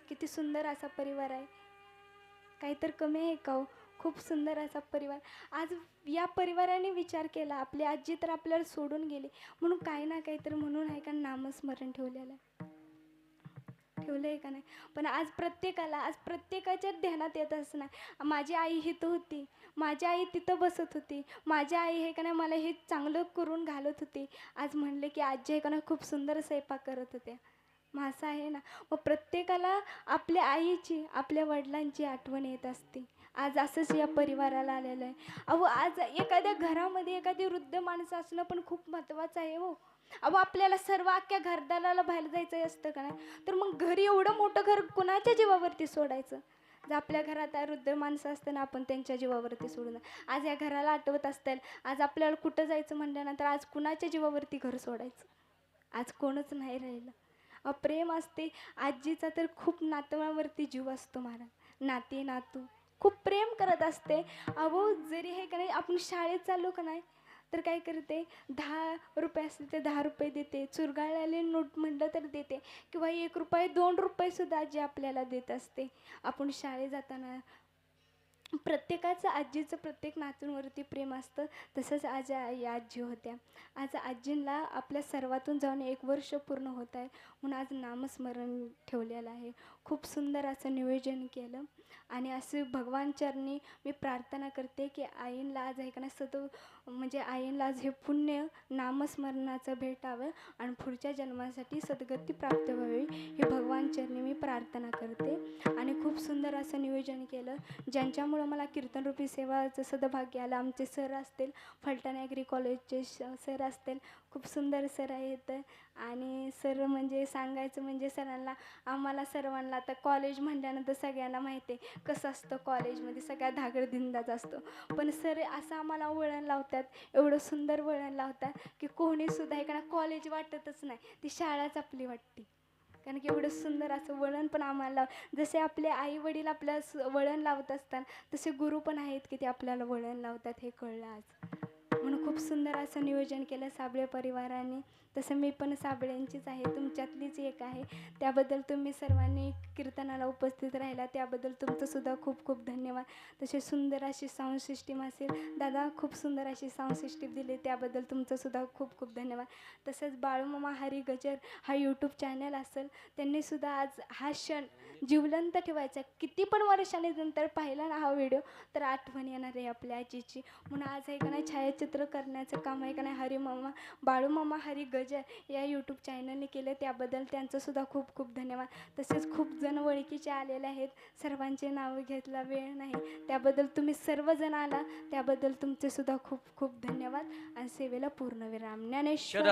किती सुंदर असा परिवार आहे. काही तर कमी आहे का हो? खूप सुंदर असा परिवार. आज या परिवाराने विचार केला, आपली आजी तर आपल्याला सोडून गेली, म्हणून काही ना काहीतरी म्हणून आहे का नामस्मरण ठेवलेलं आहे का नाही? पण आज प्रत्येकाच्या ध्यानात येत असणार, माझी आई इथं होती, माझी आई तिथं बसत होती, माझी आई हे का नाही मला हे चांगलं करून घालत होती. आज म्हणले की आजी हे का नाही खूप सुंदर स्वयंपाक करत होत्या. मग असं आहे ना, मग प्रत्येकाला आपल्या आईची, आपल्या वडिलांची आठवण येत असते. आज असंच या परिवाराला आलेलं आहे. अहो, आज एखाद्या घरामध्ये एखादी वृद्ध माणसं असणं पण खूप महत्त्वाचं आहे हो. अहो, आपल्याला सर्व अख्ख्या घरदाराला बाहेर जायचं असतं का नाही, तर मग घरी एवढं मोठं घर कुणाच्या जीवावरती सोडायचं? जर आपल्या घरात वृद्ध माणसं असताना आपण त्यांच्या जीवावरती सोडून आज या घराला आठवत असतील, आज आपल्याला कुठं जायचं म्हणल्यानंतर आज कुणाच्या जीवावरती घर सोडायचं? आज कोणच नाही राहिलं. प्रेम असते. आजीचा तर खूप नातवावरती जीव असतो महाराज. नाती नातू खूप प्रेम करत असते. अहो, जरी हे का नाही आपण शाळेत चाललो का नाही, तर काय करते, 10 रुपये असले तर 10 रुपये देते, चुरगाळलेले नोट म्हटलं तर देते, किंवा 1 रुपये 2 रुपये सुद्धा आजी आपल्याला देत असते. आपण शाळेत जाताना प्रत्येकाचं आजीचं प्रत्येक नातूंवरती प्रेम असतं. तसंच आज या आजी होत्या. आज आजींना आपल्या सर्वातून जाऊन 1 वर्ष पूर्ण होत आहे, म्हणून आज नामस्मरण ठेवलेलं आहे. खूप सुंदर असं नियोजन केलं. आणि असं भगवानचरणी मी प्रार्थना करते की आईंला आज आहे का नाही म्हणजे आईंला आज हे पुण्य नामस्मरणाचं भेटावं आणि पुढच्या जन्मासाठी सद्गती प्राप्त व्हावी, हे भगवानचरणी मी प्रार्थना करते. आणि खूप सुंदर असं नियोजन केलं, ज्यांच्यामुळं मला कीर्तनरूपी सेवाचं सद्भाग्य आलं. आमचे सर असतील, फलटण ॲग्री कॉलेजचे सर असतील, खूप सुंदर सर आहेत. आणि सर म्हणजे सांगायचं म्हणजे सरांना, आम्हाला सर्वांना आता कॉलेज म्हटल्यानंतर सगळ्यांना माहिती आहे कसं असतं, कॉलेजमध्ये सगळ्या धागडधिंडाच असतो. पण सर असं आम्हाला वळण लावतात, एवढं सुंदर वळण लावतात की कोणीसुद्धा एखादा कॉलेज वाटतच नाही, ती शाळाच आपली वाटते. कारण की एवढं सुंदर असं वळण पण आम्हाला, जसे आपले आई वडील आपल्याला वळण लावत असतात, तसे गुरु पण आहेत की ते आपल्याला वळण लावतात, हे कळलं आज. म्हणून खूप सुंदर असं नियोजन केलं साबळे परिवाराने. तसं मी पण साबळ्यांचीच आहे, तुमच्यातलीच एक आहे. त्याबद्दल तुम्ही सर्वांनी कीर्तनाला उपस्थित राहिला, त्याबद्दल तुमचंसुद्धा खूप खूप धन्यवाद. तसे सुंदर अशी साऊंड सिस्टीम असेल, दादा खूप सुंदर अशी साऊंड सिस्टीम दिली, त्याबद्दल तुमचंसुद्धा खूप खूप धन्यवाद. तसंच बाळूमामा हरी गजर हा यूट्यूब चॅनल असेल, त्यांनीसुद्धा आज हा क्षण जिवलंत ठेवायचा. किती पण वर्षांनी नंतर पाहिला ना हा व्हिडिओ, तर आठवण येणार आहे आपल्या आजीची. म्हणून आज आहे का नाही छायाचित्र करण्याचं काम आहे का नाही बाळूमामा हरी गजर या यूट्यूब चॅनलने केलं, त्याबद्दल त्यांचंसुद्धा खूप खूप धन्यवाद. तसेच खूप जण ओळखीचे आलेले आहेत, सर्वांचे नावं घेतला वेळ नाही, त्याबद्दल तुम्ही सर्वजण आला, त्याबद्दल तुमचेसुद्धा खूप खूप धन्यवाद. आणि सेवेला पूर्णविराम. ज्ञानेश्वर.